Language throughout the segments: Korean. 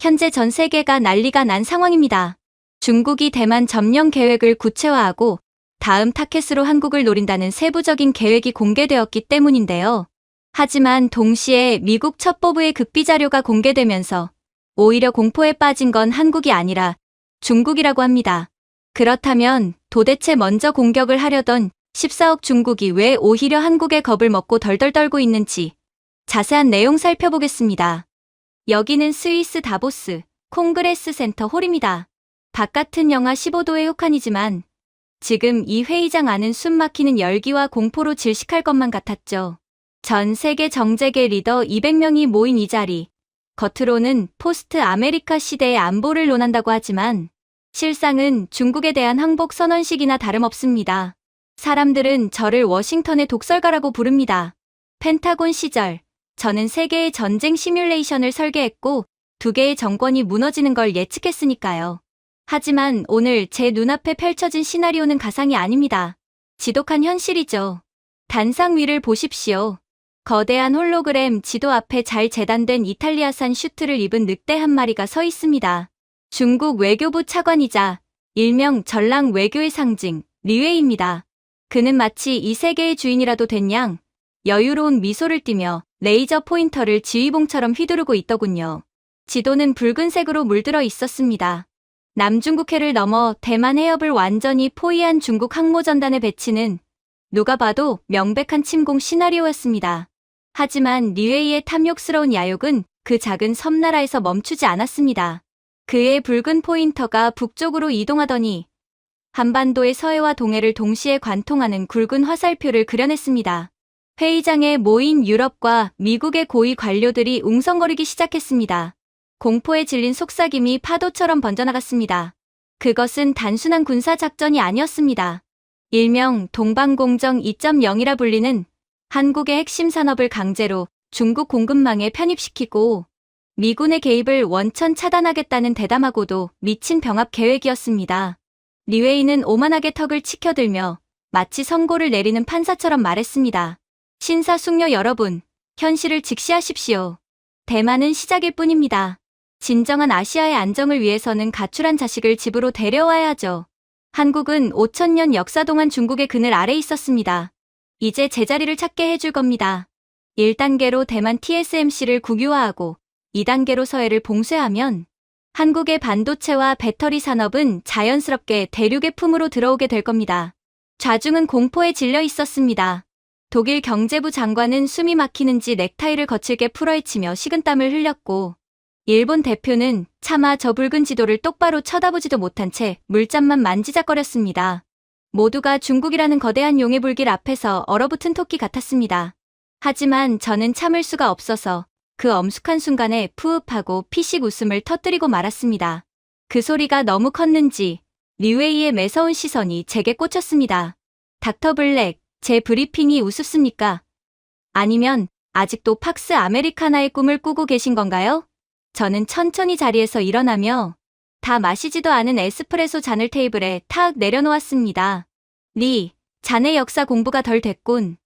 현재 전 세계가 난리가 난 상황입니다. 중국이 대만 점령 계획을 구체화하고 다음 타켓으로 한국을 노린다는 세부적인 계획이 공개되었기 때문인데요. 하지만 동시에 미국 첩보부의 극비 자료가 공개되면서 오히려 공포에 빠진 건 한국이 아니라 중국이라고 합니다. 그렇다면 도대체 먼저 공격을 하려던 14억 중국이 왜 오히려 한국의 겁을 먹고 덜덜 떨고 있는지 자세한 내용 살펴보겠습니다. 여기는 스위스 다보스 콩그레스 센터 홀입니다. 바깥은 영하 15도의 혹한이지만 지금 이 회의장 안은 숨 막히는 열기와 공포로 질식할 것만 같았죠. 전 세계 정재계 리더 200명이 모인 이 자리. 겉으로는 포스트 아메리카 시대의 안보를 논한다고 하지만 실상은 중국에 대한 항복 선언식이나 다름없습니다. 사람들은 저를 워싱턴의 독설가라고 부릅니다. 펜타곤 시절 저는 세계의 전쟁 시뮬레이션을 설계했고 2개의 정권이 무너지는 걸 예측했으니까요. 하지만 오늘 제 눈앞에 펼쳐진 시나리오는 가상이 아닙니다. 지독한 현실이죠. 단상 위를 보십시오. 거대한 홀로그램 지도 앞에 잘 재단된 이탈리아산 슈트를 입은 늑대 한 마리가 서 있습니다. 중국 외교부 차관이자 일명 전랑 외교의 상징, 리웨이입니다. 그는 마치 이 세계의 주인이라도 된 양, 여유로운 미소를 띠며 레이저 포인터를 지휘봉처럼 휘두르고 있더군요. 지도는 붉은색으로 물들어 있었습니다. 남중국해를 넘어 대만 해협을 완전히 포위한 중국 항모전단의 배치는 누가 봐도 명백한 침공 시나리오였습니다. 하지만 리웨이의 탐욕스러운 야욕은 그 작은 섬나라에서 멈추지 않았습니다. 그의 붉은 포인터가 북쪽으로 이동하더니 한반도의 서해와 동해를 동시에 관통하는 굵은 화살표를 그려냈습니다. 회의장에 모인 유럽과 미국의 고위 관료들이 웅성거리기 시작했습니다. 공포에 질린 속삭임이 파도처럼 번져나갔습니다. 그것은 단순한 군사작전이 아니었습니다. 일명 동방공정 2.0이라 불리는 한국의 핵심 산업을 강제로 중국 공급망에 편입시키고 미군의 개입을 원천 차단하겠다는 대담하고도 미친 병합 계획이었습니다. 리웨이는 오만하게 턱을 치켜들며 마치 선고를 내리는 판사처럼 말했습니다. 신사숙녀 여러분, 현실을 직시하십시오. 대만은 시작일 뿐입니다. 진정한 아시아의 안정을 위해서는 가출한 자식을 집으로 데려와야죠. 한국은 5,000년 역사 동안 중국의 그늘 아래 있었습니다. 이제 제자리를 찾게 해줄 겁니다. 1단계로 대만 TSMC를 국유화하고 2단계로 서해를 봉쇄하면 한국의 반도체와 배터리 산업은 자연스럽게 대륙의 품으로 들어오게 될 겁니다. 좌중은 공포에 질려 있었습니다. 독일 경제부 장관은 숨이 막히는지 넥타이를 거칠게 풀어헤치며 식은땀을 흘렸고 일본 대표는 차마 저 붉은 지도를 똑바로 쳐다보지도 못한 채 물잠만 만지작거렸습니다. 모두가 중국이라는 거대한 용의 불길 앞에서 얼어붙은 토끼 같았습니다. 하지만 저는 참을 수가 없어서 그 엄숙한 순간에 푸흡하고 피식 웃음을 터뜨리고 말았습니다. 그 소리가 너무 컸는지 리웨이의 매서운 시선이 제게 꽂혔습니다. 닥터 블랙, 제 브리핑이 우습습니까? 아니면 아직도 팍스 아메리카나의 꿈을 꾸고 계신 건가요? 저는 천천히 자리에서 일어나며 다 마시지도 않은 에스프레소 잔을 테이블에 탁 내려놓았습니다. 리, 자네 역사 공부가 덜 됐군.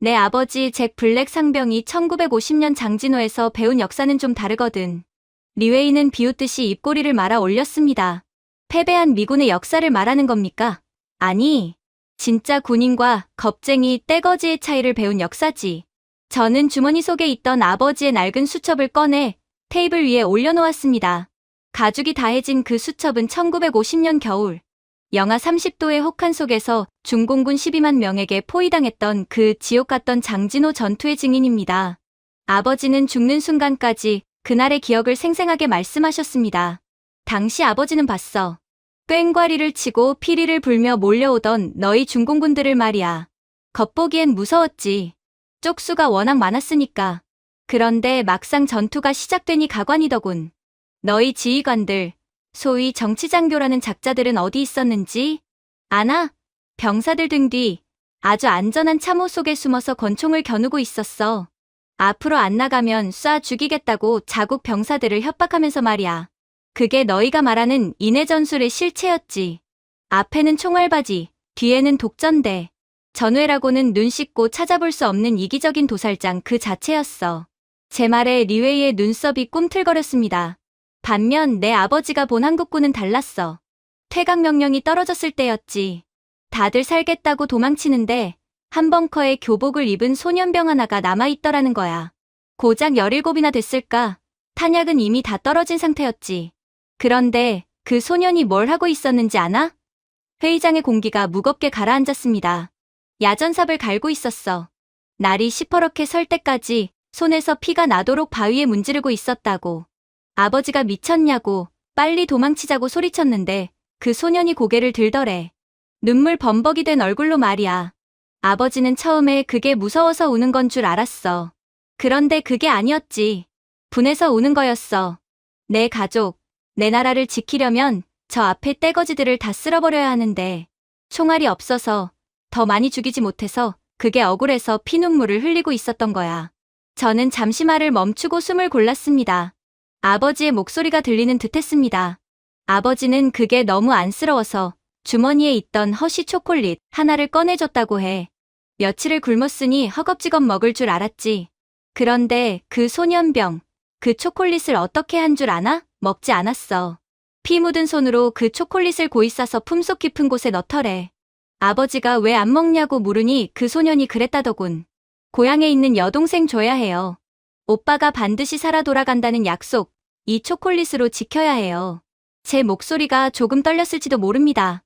내 아버지 잭 블랙 상병이 1950년 장진호에서 배운 역사는 좀 다르거든. 리웨이는 비웃듯이 입꼬리를 말아 올렸습니다. 패배한 미군의 역사를 말하는 겁니까? 아니, 진짜 군인과 겁쟁이 떼거지의 차이를 배운 역사지. 저는 주머니 속에 있던 아버지의 낡은 수첩을 꺼내 테이블 위에 올려놓았습니다. 가죽이 다해진 그 수첩은 1950년 겨울 영하 30도의 혹한 속에서 중공군 12만 명에게 포위당했던 그 지옥 같던 장진호 전투의 증인입니다. 아버지는 죽는 순간까지 그날의 기억을 생생하게 말씀하셨습니다. 당시 아버지는 봤어. 꽹과리를 치고 피리를 불며 몰려오던 너희 중공군들을 말이야. 겉보기엔 무서웠지. 쪽수가 워낙 많았으니까. 그런데 막상 전투가 시작되니 가관이더군. 너희 지휘관들, 소위 정치장교라는 작자들은 어디 있었는지 아나? 병사들 등 뒤 아주 안전한 참호 속에 숨어서 권총을 겨누고 있었어. 앞으로 안 나가면 쏴 죽이겠다고 자국 병사들을 협박하면서 말이야. 그게 너희가 말하는 인해 전술의 실체였지. 앞에는 총알바지, 뒤에는 독전대. 전회라고는 눈 씻고 찾아볼 수 없는 이기적인 도살장 그 자체였어. 제 말에 리웨이의 눈썹이 꿈틀거렸습니다. 반면 내 아버지가 본 한국군은 달랐어. 퇴각 명령이 떨어졌을 때였지. 다들 살겠다고 도망치는데 한 벙커에 교복을 입은 소년병 하나가 남아있더라는 거야. 고작 17이나 됐을까? 탄약은 이미 다 떨어진 상태였지. 그런데 그 소년이 뭘 하고 있었는지 아나? 회의장의 공기가 무겁게 가라앉았습니다. 야전삽을 갈고 있었어. 날이 시퍼렇게 설 때까지 손에서 피가 나도록 바위에 문지르고 있었다고. 아버지가 미쳤냐고 빨리 도망치자고 소리쳤는데 그 소년이 고개를 들더래. 눈물 범벅이 된 얼굴로 말이야. 아버지는 처음에 그게 무서워서 우는 건 줄 알았어. 그런데 그게 아니었지. 분해서 우는 거였어. 내 가족, 내 나라를 지키려면 저 앞에 떼거지들을 다 쓸어버려야 하는데 총알이 없어서 더 많이 죽이지 못해서 그게 억울해서 피눈물을 흘리고 있었던 거야. 저는 잠시 말을 멈추고 숨을 골랐습니다. 아버지의 목소리가 들리는 듯했습니다. 아버지는 그게 너무 안쓰러워서 주머니에 있던 허쉬 초콜릿 하나를 꺼내줬다고 해. 며칠을 굶었으니 허겁지겁 먹을 줄 알았지. 그런데 그 소년병, 그 초콜릿을 어떻게 한 줄 아나? 먹지 않았어. 피 묻은 손으로 그 초콜릿을 고이 싸서 품속 깊은 곳에 넣더래. 아버지가 왜 안 먹냐고 물으니 그 소년이 그랬다더군. 고향에 있는 여동생 줘야 해요. 오빠가 반드시 살아 돌아간다는 약속, 이 초콜릿으로 지켜야 해요. 제 목소리가 조금 떨렸을지도 모릅니다.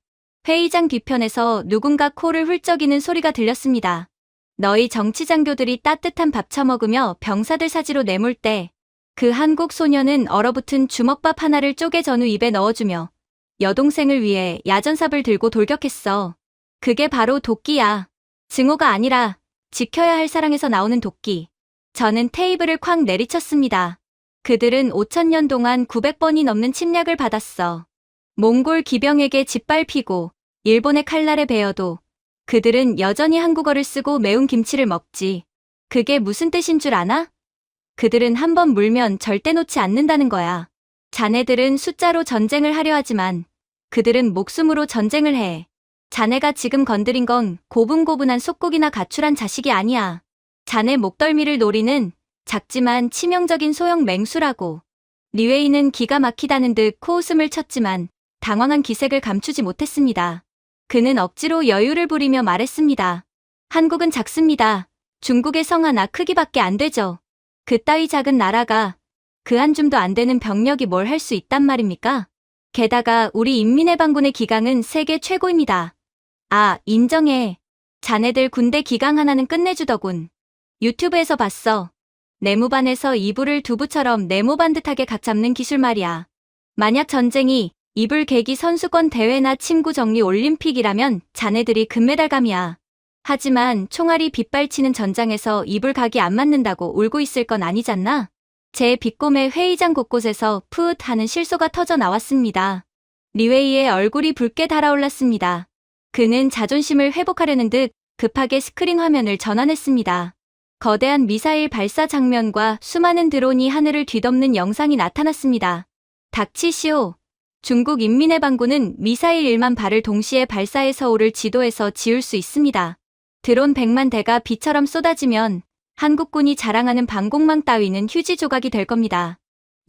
회의장 뒤편에서 누군가 코를 훌쩍이는 소리가 들렸습니다. 너희 정치장교들이 따뜻한 밥 처먹으며 병사들 사지로 내몰 때 그 한국 소녀는 얼어붙은 주먹밥 하나를 쪼개 전후 입에 넣어주며 여동생을 위해 야전삽을 들고 돌격했어. 그게 바로 도끼야. 증오가 아니라 지켜야 할 사랑에서 나오는 도끼. 저는 테이블을 쾅 내리쳤습니다. 그들은 5,000년 동안 900번이 넘는 침략을 받았어. 몽골 기병에게 짓밟히고 일본의 칼날에 베어도 그들은 여전히 한국어를 쓰고 매운 김치를 먹지. 그게 무슨 뜻인 줄 아나? 그들은 한번 물면 절대 놓지 않는다는 거야. 자네들은 숫자로 전쟁을 하려 하지만 그들은 목숨으로 전쟁을 해. 자네가 지금 건드린 건 고분고분한 속국이나 가출한 자식이 아니야. 자네 목덜미를 노리는 작지만 치명적인 소형 맹수라고. 리웨이는 기가 막히다는 듯 코웃음을 쳤지만 당황한 기색을 감추지 못했습니다. 그는 억지로 여유를 부리며 말했습니다. 한국은 작습니다. 중국의 성 하나 크기밖에 안 되죠. 그따위 작은 나라가 그 한 줌도 안 되는 병력이 뭘 할 수 있단 말입니까? 게다가 우리 인민해방군의 기강은 세계 최고입니다. 아, 인정해. 자네들 군대 기강 하나는 끝내주더군. 유튜브에서 봤어. 네모반에서 이불을 두부처럼 네모반 듯하게 각 잡는 기술 말이야. 만약 전쟁이 이불 계기 선수권 대회나 침구 정리 올림픽이라면 자네들이 금메달감이야. 하지만 총알이 빗발치는 전장에서 이불 각이 안 맞는다고 울고 있을 건 아니잖나? 제 비꼼에 회의장 곳곳에서 푸읒 하는 실소가 터져 나왔습니다. 리웨이의 얼굴이 붉게 달아올랐습니다. 그는 자존심을 회복하려는 듯 급하게 스크린 화면을 전환했습니다. 거대한 미사일 발사 장면과 수많은 드론이 하늘을 뒤덮는 영상이 나타났습니다. 닥치시오. 중국 인민해방군은 미사일 1만 발을 동시에 발사해 서울을 지도에서 지울 수 있습니다. 드론 100만 대가 비처럼 쏟아지면 한국군이 자랑하는 방공망 따위는 휴지 조각이 될 겁니다.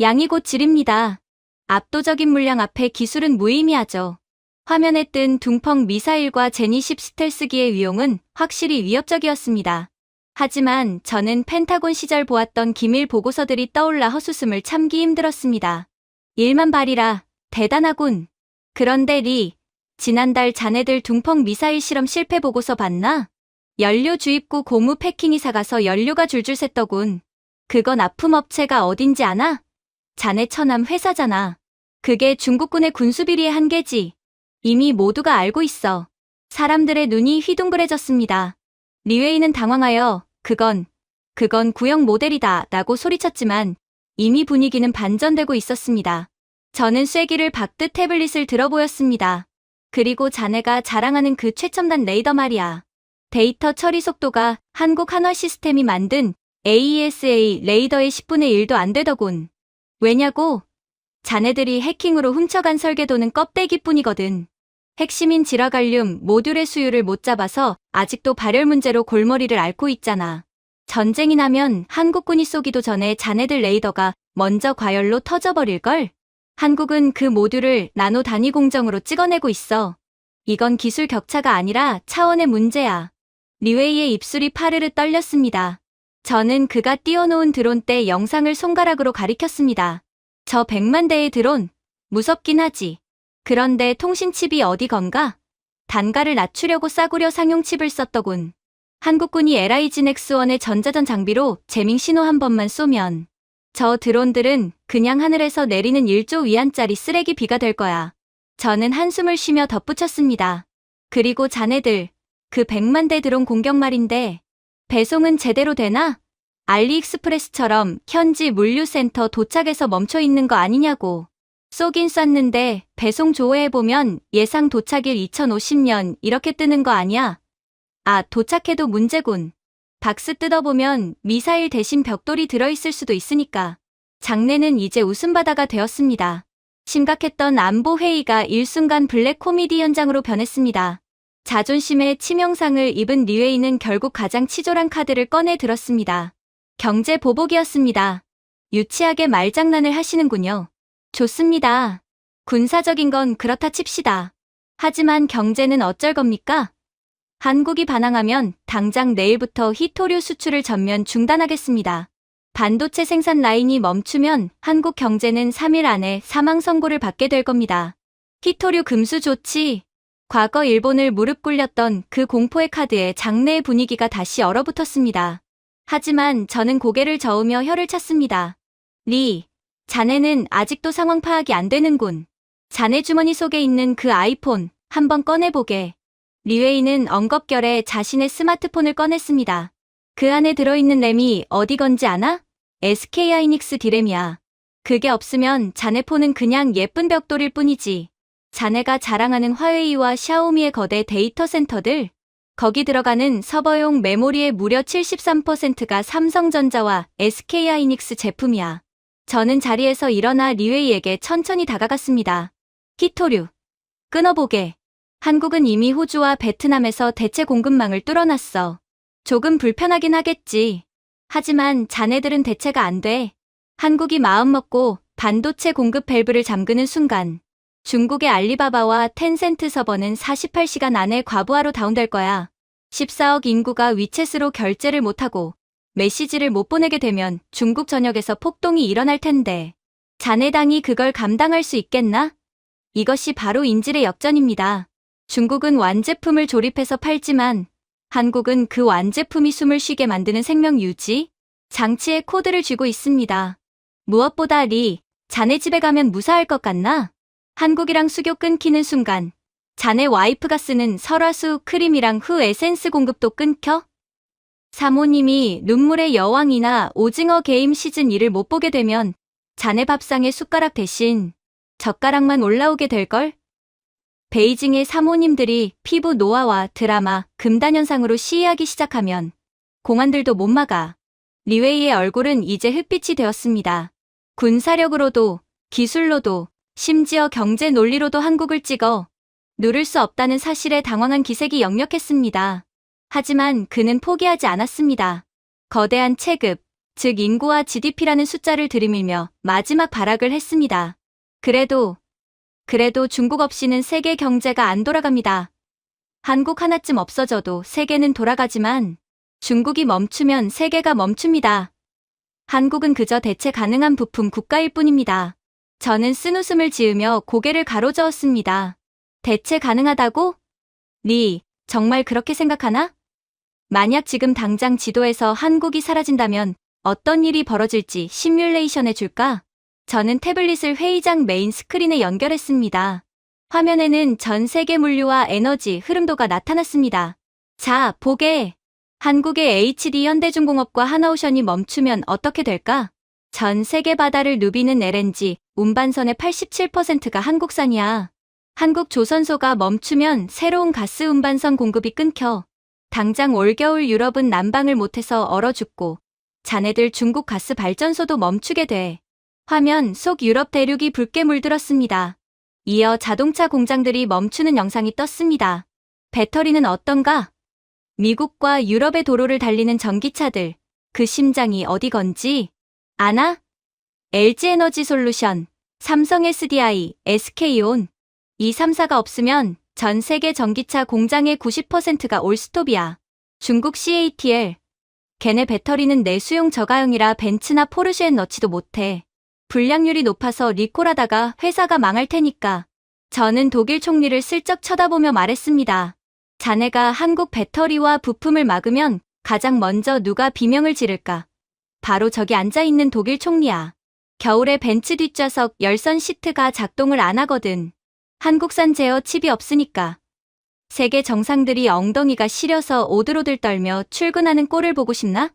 양이 곧 질입니다. 압도적인 물량 앞에 기술은 무의미하죠. 화면에 뜬 둥펑 미사일과 제니10 스텔스기의 위용은 확실히 위협적이었습니다. 하지만 저는 펜타곤 시절 보았던 기밀 보고서들이 떠올라 헛웃음을 참기 힘들었습니다. 1만 발이라 대단하군. 그런데 리, 지난달 자네들 둥펑 미사일 실험 실패 보고서 봤나? 연료 주입구 고무 패킹이 사가서 연료가 줄줄 샜더군. 그건 납품업체가 어딘지 아나? 자네 처남 회사잖아. 그게 중국군의 군수비리의 한계지. 이미 모두가 알고 있어. 사람들의 눈이 휘둥그레졌습니다. 리웨이는 당황하여 그건 구형 모델이다 라고 소리쳤지만 이미 분위기는 반전되고 있었습니다. 저는 쐐기를 박듯 태블릿을 들어보였습니다. 그리고 자네가 자랑하는 그 최첨단 레이더 말이야. 데이터 처리 속도가 한국 한화 시스템이 만든 AESA 레이더의 10분의 1도 안 되더군. 왜냐고? 자네들이 해킹으로 훔쳐간 설계도는 껍데기뿐이거든. 핵심인 지라갈륨 모듈의 수율을 못 잡아서 아직도 발열 문제로 골머리를 앓고 있잖아. 전쟁이 나면 한국군이 쏘기도 전에 자네들 레이더가 먼저 과열로 터져버릴걸? 한국은 그 모듈을 나노 단위 공정으로 찍어내고 있어. 이건 기술 격차가 아니라 차원의 문제야. 리웨이의 입술이 파르르 떨렸습니다. 저는 그가 띄워놓은 드론 때 영상을 손가락으로 가리켰습니다. 저 100만 대의 드론, 무섭긴 하지. 그런데 통신칩이 어디 건가? 단가를 낮추려고 싸구려 상용칩을 썼더군. 한국군이 LIG 넥스1의 전자전 장비로 재밍 신호 한 번만 쏘면 저 드론들은 그냥 하늘에서 내리는 1조 위안짜리 쓰레기 비가 될 거야. 저는 한숨을 쉬며 덧붙였습니다. 그리고 자네들, 그 100만 대 드론 공격 말인데 배송은 제대로 되나? 알리익스프레스처럼 현지 물류센터 도착해서 멈춰 있는 거 아니냐고. 쏘긴 쐈는데 배송 조회해보면 예상 도착일 2050년 이렇게 뜨는 거 아니야? 아, 도착해도 문제군. 박스 뜯어보면 미사일 대신 벽돌이 들어있을 수도 있으니까. 장내는 이제 웃음바다가 되었습니다. 심각했던 안보 회의가 일순간 블랙 코미디 현장으로 변했습니다. 자존심에 치명상을 입은 리웨이는 결국 가장 치졸한 카드를 꺼내 들었습니다. 경제 보복이었습니다. 유치하게 말장난을 하시는군요. 좋습니다. 군사적인 건 그렇다 칩시다. 하지만 경제는 어쩔 겁니까? 한국이 반항하면 당장 내일부터 히토류 수출을 전면 중단하겠습니다. 반도체 생산 라인이 멈추면 한국 경제는 3일 안에 사망 선고를 받게 될 겁니다. 히토류 금수 조치. 과거 일본을 무릎 꿇렸던 그 공포의 카드에 장내의 분위기가 다시 얼어붙었습니다. 하지만 저는 고개를 저으며 혀를 찼습니다. 리, 자네는 아직도 상황 파악이 안 되는군. 자네 주머니 속에 있는 그 아이폰 한번 꺼내보게. 리웨이는 엉겁결에 자신의 스마트폰을 꺼냈습니다. 그 안에 들어있는 램이 어디 건지 아나? SK하이닉스 D램이야. 그게 없으면 자네 폰은 그냥 예쁜 벽돌일 뿐이지. 자네가 자랑하는 화웨이와 샤오미의 거대 데이터 센터들, 거기 들어가는 서버용 메모리의 무려 73%가 삼성전자와 SK하이닉스 제품이야. 저는 자리에서 일어나 리웨이에게 천천히 다가갔습니다. 히토류, 끊어보게. 한국은 이미 호주와 베트남에서 대체 공급망을 뚫어놨어. 조금 불편하긴 하겠지. 하지만 자네들은 대체가 안 돼. 한국이 마음먹고 반도체 공급 밸브를 잠그는 순간 중국의 알리바바와 텐센트 서버는 48시간 안에 과부하로 다운될 거야. 14억 인구가 위챗으로 결제를 못하고 메시지를 못 보내게 되면 중국 전역에서 폭동이 일어날 텐데 자네 당이 그걸 감당할 수 있겠나? 이것이 바로 인질의 역전입니다. 중국은 완제품을 조립해서 팔지만 한국은 그 완제품이 숨을 쉬게 만드는 생명 유지 장치에 코드를 쥐고 있습니다. 무엇보다 리, 자네 집에 가면 무사할 것 같나? 한국이랑 수교 끊기는 순간 자네 와이프가 쓰는 설화수 크림이랑 후 에센스 공급도 끊겨? 사모님이 눈물의 여왕이나 오징어 게임 시즌 2를 못 보게 되면 자네 밥상에 숟가락 대신 젓가락만 올라오게 될걸? 베이징의 사모님들이 피부 노화와 드라마, 금단현상으로 시위하기 시작하면 공안들도 못 막아. 리웨이의 얼굴은 이제 흑빛이 되었습니다. 군사력으로도, 기술로도, 심지어 경제 논리로도 한국을 찍어 누를 수 없다는 사실에 당황한 기색이 역력했습니다. 하지만 그는 포기하지 않았습니다. 거대한 체급, 즉 인구와 GDP라는 숫자를 들이밀며 마지막 발악을 했습니다. 그래도 중국 없이는 세계 경제가 안 돌아갑니다. 한국 하나쯤 없어져도 세계는 돌아가지만 중국이 멈추면 세계가 멈춥니다. 한국은 그저 대체 가능한 부품 국가일 뿐입니다. 저는 쓴웃음을 지으며 고개를 가로저었습니다. 대체 가능하다고? 리, 정말 그렇게 생각하나? 만약 지금 당장 지도에서 한국이 사라진다면 어떤 일이 벌어질지 시뮬레이션해 줄까? 저는 태블릿을 회의장 메인 스크린에 연결했습니다. 화면에는 전 세계 물류와 에너지 흐름도가 나타났습니다. 자, 보게. 한국의 HD 현대중공업과 하나오션이 멈추면 어떻게 될까? 전 세계 바다를 누비는 LNG, 운반선의 87%가 한국산이야. 한국 조선소가 멈추면 새로운 가스 운반선 공급이 끊겨. 당장 올겨울 유럽은 난방을 못해서 얼어 죽고 자네들 중국 가스 발전소도 멈추게 돼. 화면 속 유럽 대륙이 붉게 물들었습니다. 이어 자동차 공장들이 멈추는 영상이 떴습니다. 배터리는 어떤가? 미국과 유럽의 도로를 달리는 전기차들, 그 심장이 어디 건지 아나? LG에너지 솔루션, 삼성 SDI, SK온. 이 3사가 없으면 전 세계 전기차 공장의 90%가 올스톱이야. 중국 CATL. 걔네 배터리는 내수용 저가형이라 벤츠나 포르쉐엔 넣지도 못해. 불량률이 높아서 리콜하다가 회사가 망할 테니까. 저는 독일 총리를 슬쩍 쳐다보며 말했습니다. 자네가 한국 배터리와 부품을 막으면 가장 먼저 누가 비명을 지를까? 바로 저기 앉아있는 독일 총리야. 겨울에 벤츠 뒷좌석 열선 시트가 작동을 안 하거든. 한국산 제어 칩이 없으니까. 세계 정상들이 엉덩이가 시려서 오들오들 떨며 출근하는 꼴을 보고 싶나?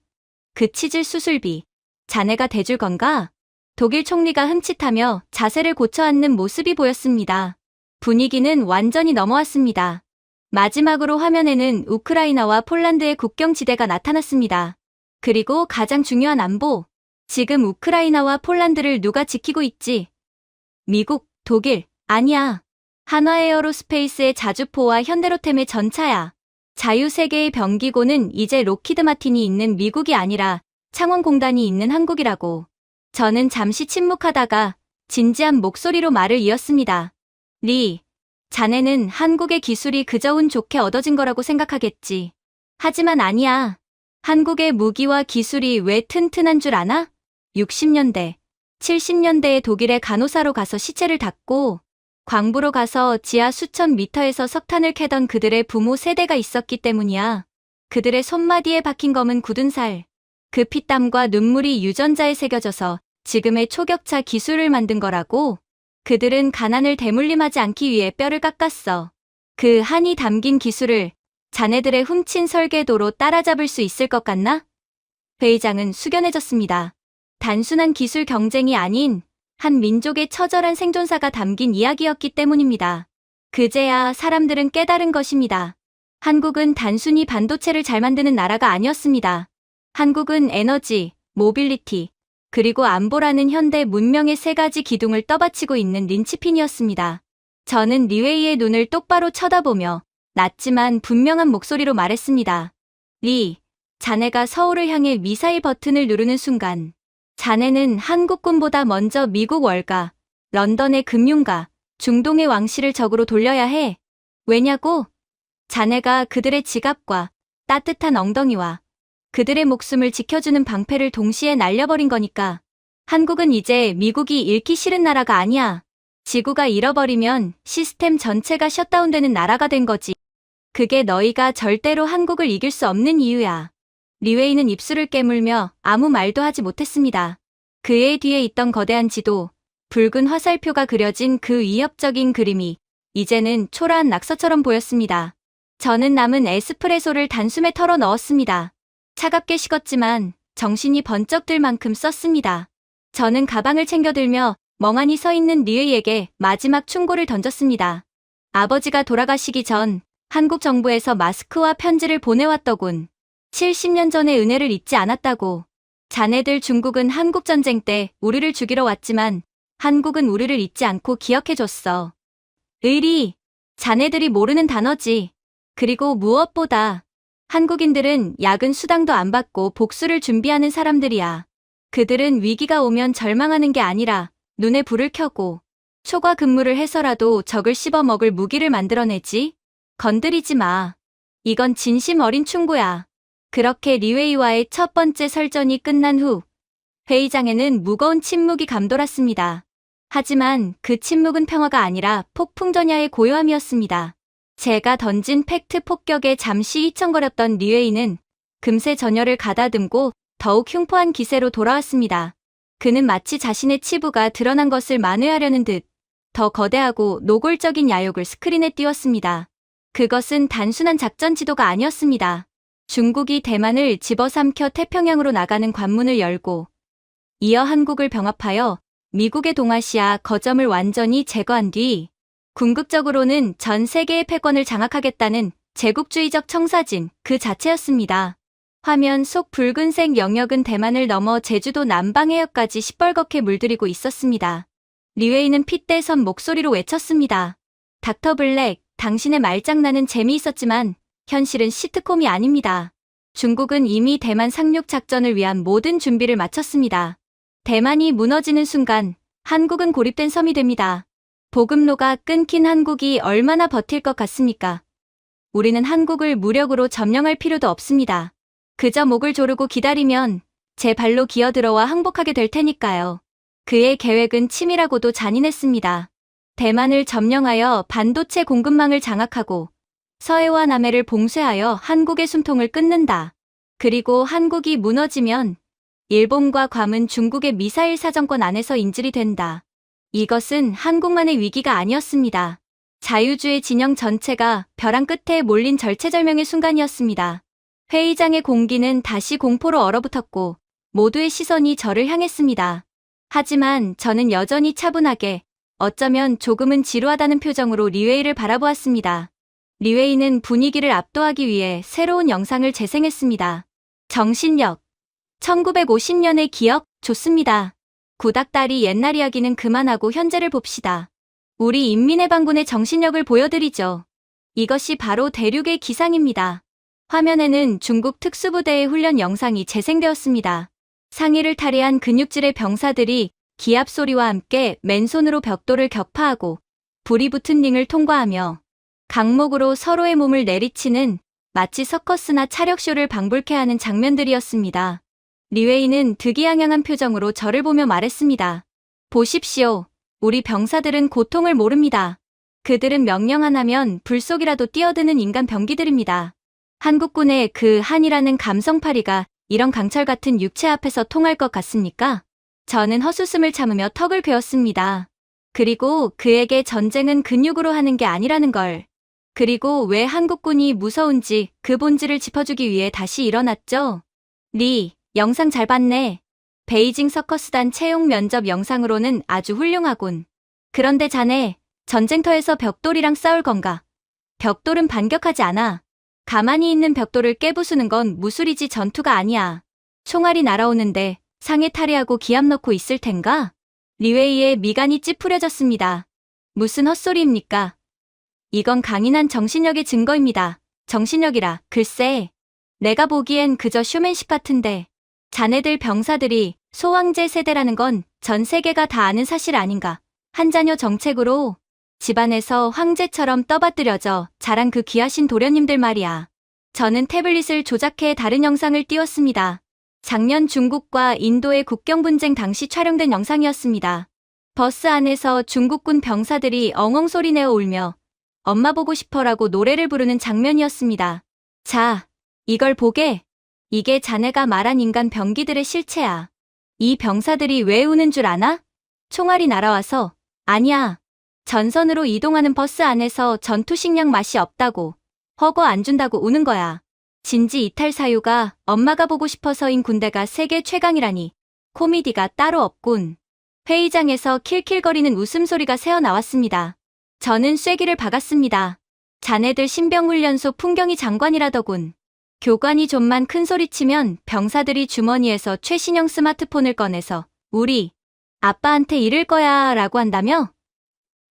그 치질 수술비. 자네가 대줄 건가? 독일 총리가 흠칫하며 자세를 고쳐 앉는 모습이 보였습니다. 분위기는 완전히 넘어왔습니다. 마지막으로 화면에는 우크라이나와 폴란드의 국경지대가 나타났습니다. 그리고 가장 중요한 안보. 지금 우크라이나와 폴란드를 누가 지키고 있지? 미국, 독일, 아니야. 한화에어로스페이스의 자주포와 현대로템의 전차야. 자유세계의 병기고는 이제 로키드 마틴이 있는 미국이 아니라 창원공단이 있는 한국이라고. 저는 잠시 침묵하다가 진지한 목소리로 말을 이었습니다. 리, 자네는 한국의 기술이 그저 운 좋게 얻어진 거라고 생각하겠지. 하지만 아니야. 한국의 무기와 기술이 왜 튼튼한 줄 아나? 60년대, 70년대에 독일의 간호사로 가서 시체를 닦고 광부로 가서 지하 수천 미터에서 석탄을 캐던 그들의 부모 세대가 있었기 때문이야. 그들의 손마디에 박힌 검은 굳은 살. 그 피땀과 눈물이 유전자에 새겨져서 지금의 초격차 기술을 만든 거라고. 그들은 가난을 대물림하지 않기 위해 뼈를 깎았어. 그 한이 담긴 기술을 자네들의 훔친 설계도로 따라잡을 수 있을 것 같나? 회의장은 숙연해졌습니다. 단순한 기술 경쟁이 아닌 한 민족의 처절한 생존사가 담긴 이야기였기 때문입니다. 그제야 사람들은 깨달은 것입니다. 한국은 단순히 반도체를 잘 만드는 나라가 아니었습니다. 한국은 에너지, 모빌리티, 그리고 안보라는 현대 문명의 세 가지 기둥을 떠받치고 있는 린치핀이었습니다. 저는 리웨이의 눈을 똑바로 쳐다보며 낮지만 분명한 목소리로 말했습니다. 리, 자네가 서울을 향해 미사일 버튼을 누르는 순간 자네는 한국군보다 먼저 미국 월가, 런던의 금융가, 중동의 왕실을 적으로 돌려야 해. 왜냐고? 자네가 그들의 지갑과 따뜻한 엉덩이와 그들의 목숨을 지켜주는 방패를 동시에 날려버린 거니까. 한국은 이제 미국이 잃기 싫은 나라가 아니야. 지구가 잃어버리면 시스템 전체가 셧다운되는 나라가 된 거지. 그게 너희가 절대로 한국을 이길 수 없는 이유야. 리웨이는 입술을 깨물며 아무 말도 하지 못했습니다. 그의 뒤에 있던 거대한 지도, 붉은 화살표가 그려진 그 위협적인 그림이 이제는 초라한 낙서처럼 보였습니다. 저는 남은 에스프레소를 단숨에 털어 넣었습니다. 차갑게 식었지만 정신이 번쩍 들 만큼 썼습니다. 저는 가방을 챙겨들며 멍하니 서 있는 리웨이에게 마지막 충고를 던졌습니다. 아버지가 돌아가시기 전 한국 정부에서 마스크와 편지를 보내왔더군. 70년 전의 은혜를 잊지 않았다고. 자네들 중국은 한국전쟁 때 우리를 죽이러 왔지만 한국은 우리를 잊지 않고 기억해줬어. 의리, 자네들이 모르는 단어지. 그리고 무엇보다 한국인들은 야근 수당도 안 받고 복수를 준비하는 사람들이야. 그들은 위기가 오면 절망하는 게 아니라 눈에 불을 켜고 초과 근무를 해서라도 적을 씹어먹을 무기를 만들어내지. 건드리지 마. 이건 진심 어린 충고야. 그렇게 리웨이와의 첫 번째 설전이 끝난 후 회의장에는 무거운 침묵이 감돌았습니다. 하지만 그 침묵은 평화가 아니라 폭풍전야의 고요함이었습니다. 제가 던진 팩트 폭격에 잠시 휘청거렸던 리웨이는 금세 전열을 가다듬고 더욱 흉포한 기세로 돌아왔습니다. 그는 마치 자신의 치부가 드러난 것을 만회하려는 듯 더 거대하고 노골적인 야욕을 스크린에 띄웠습니다. 그것은 단순한 작전 지도가 아니었습니다. 중국이 대만을 집어삼켜 태평양으로 나가는 관문을 열고 이어 한국을 병합하여 미국의 동아시아 거점을 완전히 제거한 뒤 궁극적으로는 전 세계의 패권을 장악하겠다는 제국주의적 청사진 그 자체였습니다. 화면 속 붉은색 영역은 대만을 넘어 제주도 남방해역까지 시뻘겋게 물들이고 있었습니다. 리웨이는 핏대선 목소리로 외쳤습니다. 닥터 블랙, 당신의 말장난은 재미있었지만 현실은 시트콤이 아닙니다. 중국은 이미 대만 상륙 작전을 위한 모든 준비를 마쳤습니다. 대만이 무너지는 순간 한국은 고립된 섬이 됩니다. 보급로가 끊긴 한국이 얼마나 버틸 것 같습니까? 우리는 한국을 무력으로 점령할 필요도 없습니다. 그저 목을 조르고 기다리면 제 발로 기어들어와 항복하게 될 테니까요. 그의 계획은 치밀하고도 잔인했습니다. 대만을 점령하여 반도체 공급망을 장악하고 서해와 남해를 봉쇄하여 한국의 숨통을 끊는다. 그리고 한국이 무너지면 일본과 괌은 중국의 미사일 사정권 안에서 인질이 된다. 이것은 한국만의 위기가 아니었습니다. 자유주의 진영 전체가 벼랑 끝에 몰린 절체절명의 순간이었습니다. 회의장의 공기는 다시 공포로 얼어붙었고 모두의 시선이 저를 향했습니다. 하지만 저는 여전히 차분하게, 어쩌면 조금은 지루하다는 표정으로 리웨이를 바라보았습니다. 리웨이는 분위기를 압도하기 위해 새로운 영상을 재생했습니다. 정신력. 1950년의 기억, 좋습니다. 구닥다리 옛날 이야기는 그만하고 현재를 봅시다. 우리 인민해방군의 정신력을 보여드리죠. 이것이 바로 대륙의 기상입니다. 화면에는 중국 특수부대의 훈련 영상이 재생되었습니다. 상의를 탈의한 근육질의 병사들이 기압 소리와 함께 맨손으로 벽돌을 격파하고 불이 붙은 링을 통과하며 강목으로 서로의 몸을 내리치는 마치 서커스나 차력쇼를 방불케 하는 장면들이었습니다. 리웨이는 득이양양한 표정으로 저를 보며 말했습니다. 보십시오. 우리 병사들은 고통을 모릅니다. 그들은 명령 하나면 불 속이라도 뛰어드는 인간 병기들입니다. 한국군의 그 한이라는 감성파리가 이런 강철 같은 육체 앞에서 통할 것 같습니까? 저는 헛웃음을 참으며 턱을 베었습니다. 그리고 그에게 전쟁은 근육으로 하는 게 아니라는 걸. 그리고 왜 한국군이 무서운지 그 본질을 짚어주기 위해 다시 일어났죠. 리, 영상 잘 봤네. 베이징 서커스단 채용 면접 영상으로는 아주 훌륭하군. 그런데 자네, 전쟁터에서 벽돌이랑 싸울 건가? 벽돌은 반격하지 않아. 가만히 있는 벽돌을 깨부수는 건 무술이지 전투가 아니야. 총알이 날아오는데 상에 탈의하고 기압 넣고 있을 텐가? 리웨이의 미간이 찌푸려졌습니다. 무슨 헛소리입니까? 이건 강인한 정신력의 증거입니다. 정신력이라, 글쎄. 내가 보기엔 그저 쇼맨십 같은데. 자네들 병사들이 소왕제 세대라는 건 전 세계가 다 아는 사실 아닌가. 한 자녀 정책으로 집안에서 황제처럼 떠받들여져 자란 그 귀하신 도련님들 말이야. 저는 태블릿을 조작해 다른 영상을 띄웠습니다. 작년 중국과 인도의 국경 분쟁 당시 촬영된 영상이었습니다. 버스 안에서 중국군 병사들이 엉엉 소리내어 울며 엄마 보고 싶어라고 노래를 부르는 장면이었습니다. 자, 이걸 보게. 이게 자네가 말한 인간 병기들의 실체야. 이 병사들이 왜 우는 줄 아나? 총알이 날아와서. 아니야. 전선으로 이동하는 버스 안에서 전투 식량 맛이 없다고, 허거 안 준다고 우는 거야. 진지 이탈 사유가 엄마가 보고 싶어서인 군대가 세계 최강이라니. 코미디가 따로 없군. 회의장에서 킬킬거리는 웃음소리가 새어나왔습니다. 저는 쐐기를 박았습니다. 자네들 신병훈련소 풍경이 장관이라더군. 교관이 좀만 큰 소리치면 병사들이 주머니에서 최신형 스마트폰을 꺼내서 우리 아빠한테 이를 거야 라고 한다며?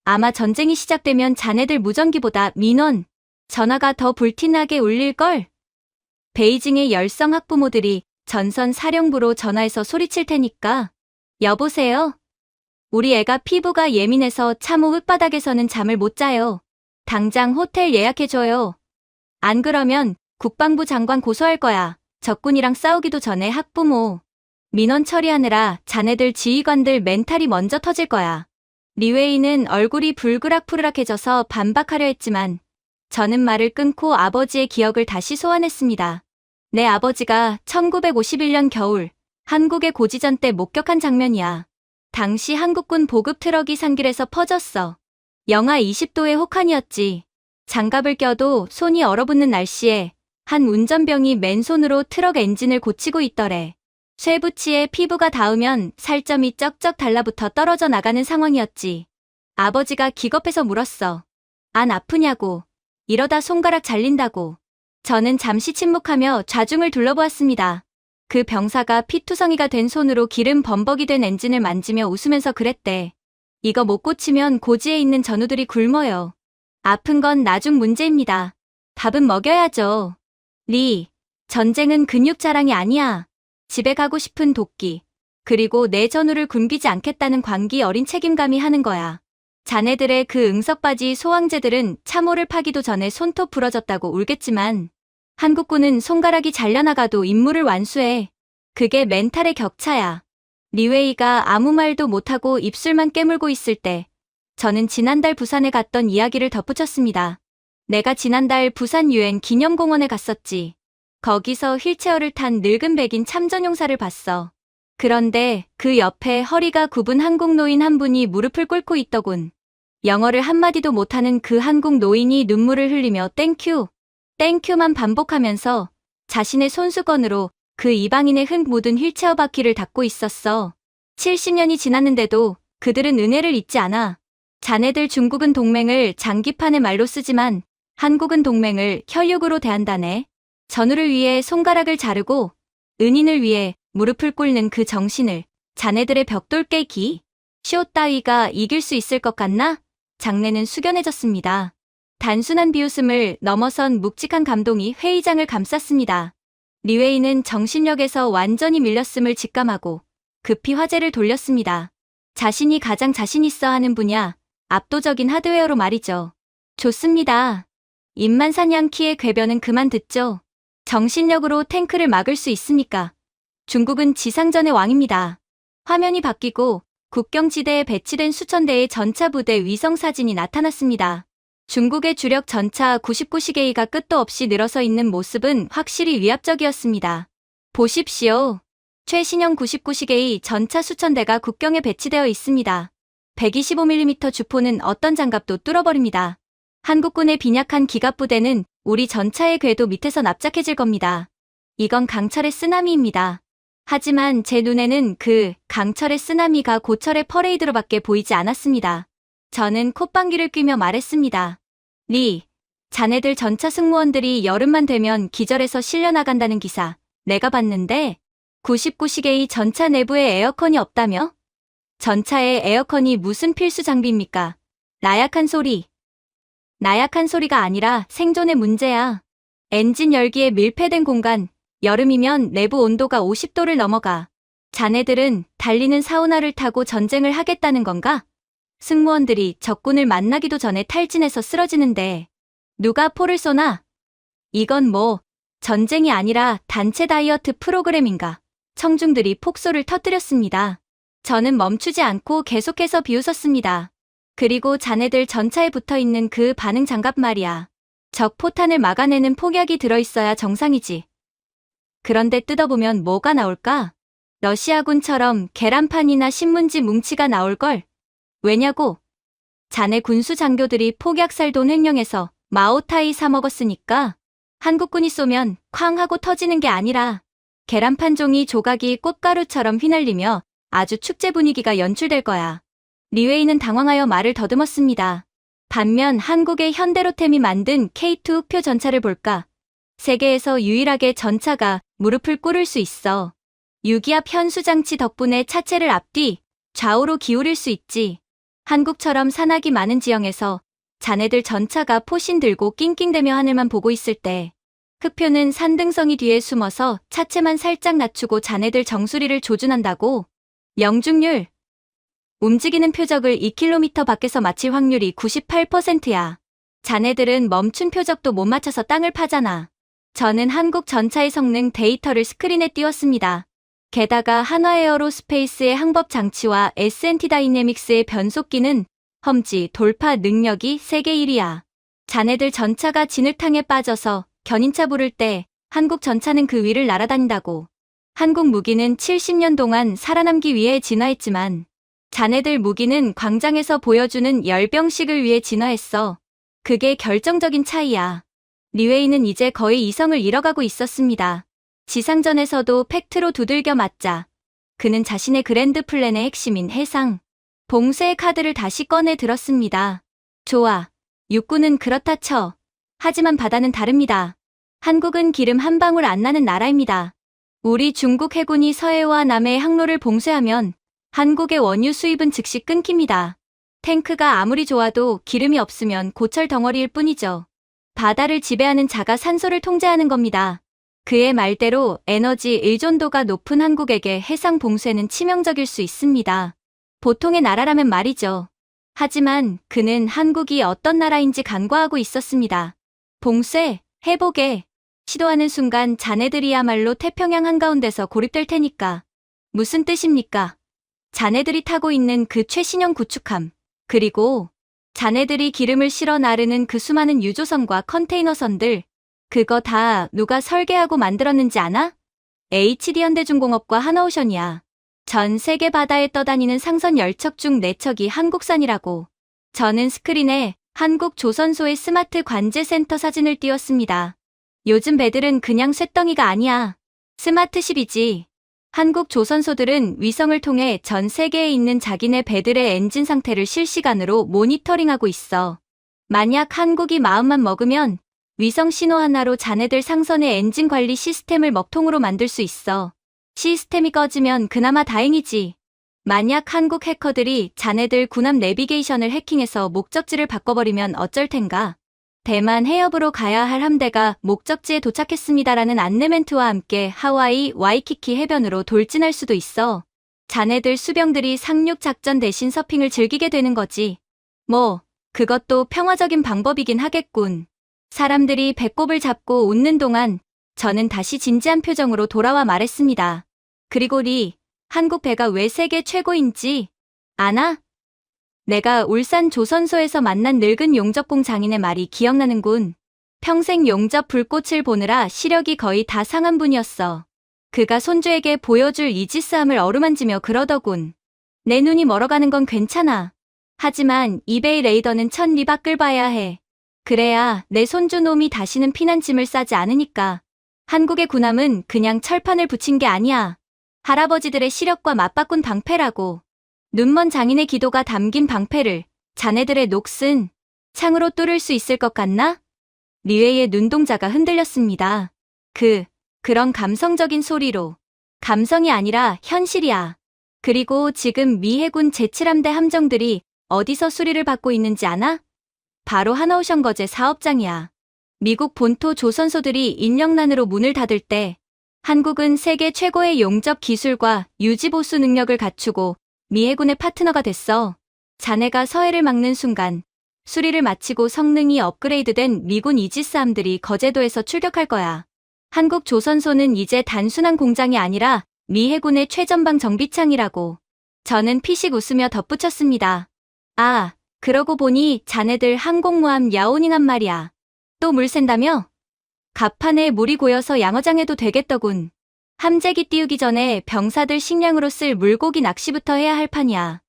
아마 전쟁이 시작되면 자네들 무전기보다 민원, 전화가 더 불티나게 울릴걸? 베이징의 열성 학부모들이 전선 사령부로 전화해서 소리칠 테니까. 여보세요? 우리 애가 피부가 예민해서 참호 흙바닥에서는 잠을 못 자요. 당장 호텔 예약해줘요. 안 그러면 국방부 장관 고소할 거야. 적군이랑 싸우기도 전에 학부모. 민원 처리하느라 자네들 지휘관들 멘탈이 먼저 터질 거야. 리웨이는 얼굴이 불그락푸르락해져서 반박하려 했지만 저는 말을 끊고 아버지의 기억을 다시 소환했습니다. 내 아버지가 1951년 겨울 한국의 고지전 때 목격한 장면이야. 당시 한국군 보급 트럭이 산길에서 퍼졌어. 영하 20도의 혹한이었지. 장갑을 껴도 손이 얼어붙는 날씨에 한 운전병이 맨손으로 트럭 엔진을 고치고 있더래. 쇠붙이에 피부가 닿으면 살점이 쩍쩍 달라붙어 떨어져 나가는 상황이었지. 아버지가 기겁해서 물었어. 안 아프냐고. 이러다 손가락 잘린다고. 저는 잠시 침묵하며 좌중을 둘러보았습니다. 그 병사가 피투성이가 된 손으로 기름 범벅이 된 엔진을 만지며 웃으면서 그랬대. 이거 못 고치면 고지에 있는 전우들이 굶어요. 아픈 건 나중 문제입니다. 밥은 먹여야죠. 리, 전쟁은 근육 자랑이 아니야. 집에 가고 싶은 도끼. 그리고 내 전우를 굶기지 않겠다는 광기 어린 책임감이 하는 거야. 자네들의 그 응석바지 소황제들은 참호를 파기도 전에 손톱 부러졌다고 울겠지만 한국군은 손가락이 잘려나가도 임무를 완수해. 그게 멘탈의 격차야. 리웨이가 아무 말도 못하고 입술만 깨물고 있을 때 저는 지난달 부산에 갔던 이야기를 덧붙였습니다. 내가 지난달 부산 유엔 기념공원에 갔었지. 거기서 휠체어를 탄 늙은 백인 참전용사를 봤어. 그런데 그 옆에 허리가 굽은 한국 노인 한 분이 무릎을 꿇고 있더군. 영어를 한마디도 못하는 그 한국 노인이 눈물을 흘리며 땡큐, 땡큐만 반복하면서 자신의 손수건으로 그 이방인의 흙 묻은 휠체어 바퀴를 닦고 있었어. 70년이 지났는데도 그들은 은혜를 잊지 않아. 자네들 중국은 동맹을 장기판의 말로 쓰지만 한국은 동맹을 혈육으로 대한다네. 전우를 위해 손가락을 자르고 은인을 위해 무릎을 꿇는 그 정신을 자네들의 벽돌 깨기, 쇼 따위가 이길 수 있을 것 같나? 장내는 숙연해졌습니다. 단순한 비웃음을 넘어선 묵직한 감동이 회의장을 감쌌습니다. 리웨이는 정신력에서 완전히 밀렸음을 직감하고 급히 화제를 돌렸습니다. 자신이 가장 자신 있어 하는 분야, 압도적인 하드웨어로 말이죠. 좋습니다. 입만사냥 키의 궤변은 그만 듣죠. 정신력으로 탱크를 막을 수 있습니까? 중국은 지상전의 왕입니다. 화면이 바뀌고 국경지대에 배치된 수천 대의 전차 부대 위성사진이 나타났습니다. 중국의 주력 전차 99시계이가 끝도 없이 늘어서 있는 모습은 확실히 위압적이었습니다. 보십시오. 최신형 99시계의 전차 수천 대가 국경에 배치되어 있습니다. 125mm 주포는 어떤 장갑도 뚫어버립니다. 한국군의 빈약한 기갑부대는 우리 전차의 궤도 밑에서 납작해질 겁니다. 이건 강철의 쓰나미입니다. 하지만 제 눈에는 그 강철의 쓰나미가 고철의 퍼레이드로밖에 보이지 않았습니다. 저는 콧방귀를 뀌며 말했습니다. 리, 자네들 전차 승무원들이 여름만 되면 기절해서 실려나간다는 기사 내가 봤는데 99시계의 전차 내부에 에어컨이 없다며? 전차에 에어컨이 무슨 필수 장비입니까? 나약한 소리. 나약한 소리가 아니라 생존의 문제야. 엔진 열기에 밀폐된 공간, 여름이면 내부 온도가 50도를 넘어가. 자네들은 달리는 사우나를 타고 전쟁을 하겠다는 건가? 승무원들이 적군을 만나기도 전에 탈진해서 쓰러지는데 누가 포를 쏘나? 이건 뭐 전쟁이 아니라 단체 다이어트 프로그램인가? 청중들이 폭소를 터뜨렸습니다. 저는 멈추지 않고 계속해서 비웃었습니다. 그리고 자네들 전차에 붙어있는 그 반응 장갑 말이야. 적 포탄을 막아내는 폭약이 들어있어야 정상이지. 그런데 뜯어보면 뭐가 나올까? 러시아군처럼 계란판이나 신문지 뭉치가 나올걸? 왜냐고? 자네 군수 장교들이 폭약살돈 횡령해서 마오타이 사 먹었으니까 한국군이 쏘면 쾅 하고 터지는 게 아니라 계란판 종이 조각이 꽃가루처럼 휘날리며 아주 축제 분위기가 연출될 거야. 리웨이는 당황하여 말을 더듬었습니다. 반면 한국의 현대로템이 만든 K2 흑표 전차를 볼까? 세계에서 유일하게 전차가 무릎을 꿇을 수 있어. 유기압 현수장치 덕분에 차체를 앞뒤, 좌우로 기울일 수 있지. 한국처럼 산악이 많은 지형에서 자네들 전차가 포신 들고 낑낑대며 하늘만 보고 있을 때 흑표는 산등성이 뒤에 숨어서 차체만 살짝 낮추고 자네들 정수리를 조준한다고. 명중률. 움직이는 표적을 2km 밖에서 맞힐 확률이 98%야. 자네들은 멈춘 표적도 못 맞춰서 땅을 파잖아. 저는 한국 전차의 성능 데이터를 스크린에 띄웠습니다. 게다가 한화에어로스페이스의 항법 장치와 S&T 다이내믹스의 변속기는 험지 돌파 능력이 세계 1위야. 자네들 전차가 진흙탕에 빠져서 견인차 부를 때 한국 전차는 그 위를 날아다닌다고. 한국 무기는 70년 동안 살아남기 위해 진화했지만 자네들 무기는 광장에서 보여주는 열병식을 위해 진화했어. 그게 결정적인 차이야. 리웨이는 이제 거의 이성을 잃어가고 있었습니다. 지상전에서도 팩트로 두들겨 맞자 그는 자신의 그랜드 플랜의 핵심인 해상, 봉쇄의 카드를 다시 꺼내 들었습니다. 좋아. 육군은 그렇다 쳐. 하지만 바다는 다릅니다. 한국은 기름 한 방울 안 나는 나라입니다. 우리 중국 해군이 서해와 남해의 항로를 봉쇄하면 한국의 원유 수입은 즉시 끊깁니다. 탱크가 아무리 좋아도 기름이 없으면 고철 덩어리일 뿐이죠. 바다를 지배하는 자가 산소를 통제하는 겁니다. 그의 말대로 에너지 의존도가 높은 한국에게 해상 봉쇄는 치명적일 수 있습니다. 보통의 나라라면 말이죠. 하지만 그는 한국이 어떤 나라인지 간과하고 있었습니다. 봉쇄, 해보게 시도하는 순간 자네들이야말로 태평양 한가운데서 고립될 테니까. 무슨 뜻입니까? 자네들이 타고 있는 그 최신형 구축함, 그리고 자네들이 기름을 실어 나르는 그 수많은 유조선과 컨테이너선들, 그거 다 누가 설계하고 만들었는지 아나? HD현대중공업과 하나오션이야. 전 세계 바다에 떠다니는 상선 10척 중 4척이 한국산이라고. 저는 스크린에 한국 조선소의 스마트 관제 센터 사진을 띄웠습니다. 요즘 배들은 그냥 쇳덩이가 아니야. 스마트십이지. 한국 조선소들은 위성을 통해 전 세계에 있는 자기네 배들의 엔진 상태를 실시간으로 모니터링하고 있어. 만약 한국이 마음만 먹으면 위성 신호 하나로 자네들 상선의 엔진 관리 시스템을 먹통으로 만들 수 있어. 시스템이 꺼지면 그나마 다행이지. 만약 한국 해커들이 자네들 군함 내비게이션을 해킹해서 목적지를 바꿔버리면 어쩔 텐가. 대만 해협으로 가야 할 함대가 목적지에 도착했습니다라는 안내 멘트와 함께 하와이 와이키키 해변으로 돌진할 수도 있어. 자네들 수병들이 상륙 작전 대신 서핑을 즐기게 되는 거지. 뭐, 그것도 평화적인 방법이긴 하겠군. 사람들이 배꼽을 잡고 웃는 동안 저는 다시 진지한 표정으로 돌아와 말했습니다. 그리고 리, 한국 배가 왜 세계 최고인지 아나? 내가 울산 조선소에서 만난 늙은 용접공 장인의 말이 기억나는군. 평생 용접 불꽃을 보느라 시력이 거의 다 상한 분이었어. 그가 손주에게 보여줄 이지스함을 어루만지며 그러더군. 내 눈이 멀어가는 건 괜찮아. 하지만 이베이 레이더는 1000리 밖을 봐야 해. 그래야 내 손주 놈이 다시는 피난짐을 싸지 않으니까. 한국의 군함은 그냥 철판을 붙인 게 아니야. 할아버지들의 시력과 맞바꾼 방패라고. 눈먼 장인의 기도가 담긴 방패를 자네들의 녹슨 창으로 뚫을 수 있을 것 같나? 리웨이의 눈동자가 흔들렸습니다. 그런 감성적인 소리로. 감성이 아니라 현실이야. 그리고 지금 미 해군 제7함대 함정들이 어디서 수리를 받고 있는지 아나? 바로 하나오션 거제 사업장이야. 미국 본토 조선소들이 인력난으로 문을 닫을 때 한국은 세계 최고의 용접 기술과 유지보수 능력을 갖추고 미 해군의 파트너가 됐어. 자네가 서해를 막는 순간 수리를 마치고 성능이 업그레이드된 미군 이지스함들이 거제도에서 출격할 거야. 한국 조선소는 이제 단순한 공장이 아니라 미 해군의 최전방 정비창이라고. 저는 피식 웃으며 덧붙였습니다. 아, 그러고 보니 자네들 항공모함 야오닝한 말이야. 또 물 샌다며? 갑판에 물이 고여서 양어장해도 되겠더군. 함재기 띄우기 전에 병사들 식량으로 쓸 물고기 낚시부터 해야 할 판이야.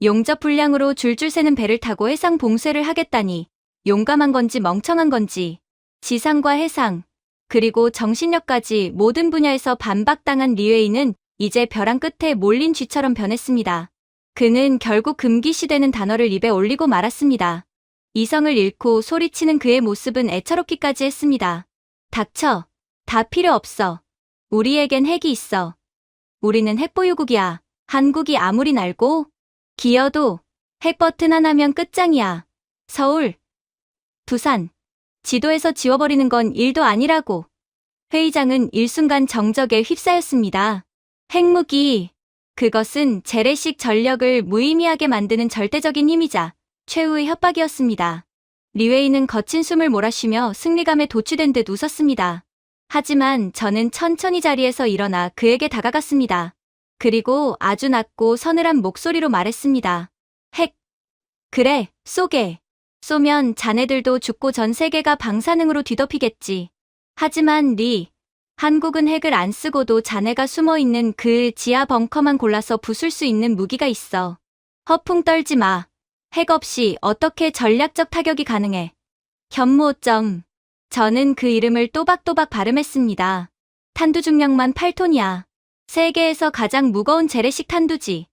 용접 분량으로 줄줄 새는 배를 타고 해상 봉쇄를 하겠다니 용감한 건지 멍청한 건지. 지상과 해상, 그리고 정신력까지 모든 분야에서 반박당한 리웨이는 이제 벼랑 끝에 몰린 쥐처럼 변했습니다. 그는 결국 금기시되는 단어를 입에 올리고 말았습니다. 이성을 잃고 소리치는 그의 모습은 애처롭기까지 했습니다. 닥쳐. 다 필요 없어. 우리에겐 핵이 있어. 우리는 핵보유국이야. 한국이 아무리 날고 기어도 핵 버튼 하나면 끝장이야. 서울, 부산, 지도에서 지워버리는 건 일도 아니라고. 회의장은 일순간 정적에 휩싸였습니다. 핵무기, 그것은 재래식 전력을 무의미하게 만드는 절대적인 힘이자 최후의 협박이었습니다. 리웨이는 거친 숨을 몰아쉬며 승리감에 도취된 듯 웃었습니다. 하지만 저는 천천히 자리에서 일어나 그에게 다가갔습니다. 그리고 아주 낮고 서늘한 목소리로 말했습니다. 핵. 그래, 쏘게. 쏘면 자네들도 죽고 전 세계가 방사능으로 뒤덮이겠지. 하지만 리, 한국은 핵을 안 쓰고도 자네가 숨어있는 그 지하 벙커만 골라서 부술 수 있는 무기가 있어. 허풍 떨지 마. 핵 없이 어떻게 전략적 타격이 가능해. 현무호점. 저는 그 이름을 또박또박 발음했습니다. 탄두 중량만 8톤이야. 세계에서 가장 무거운 재래식 탄두지.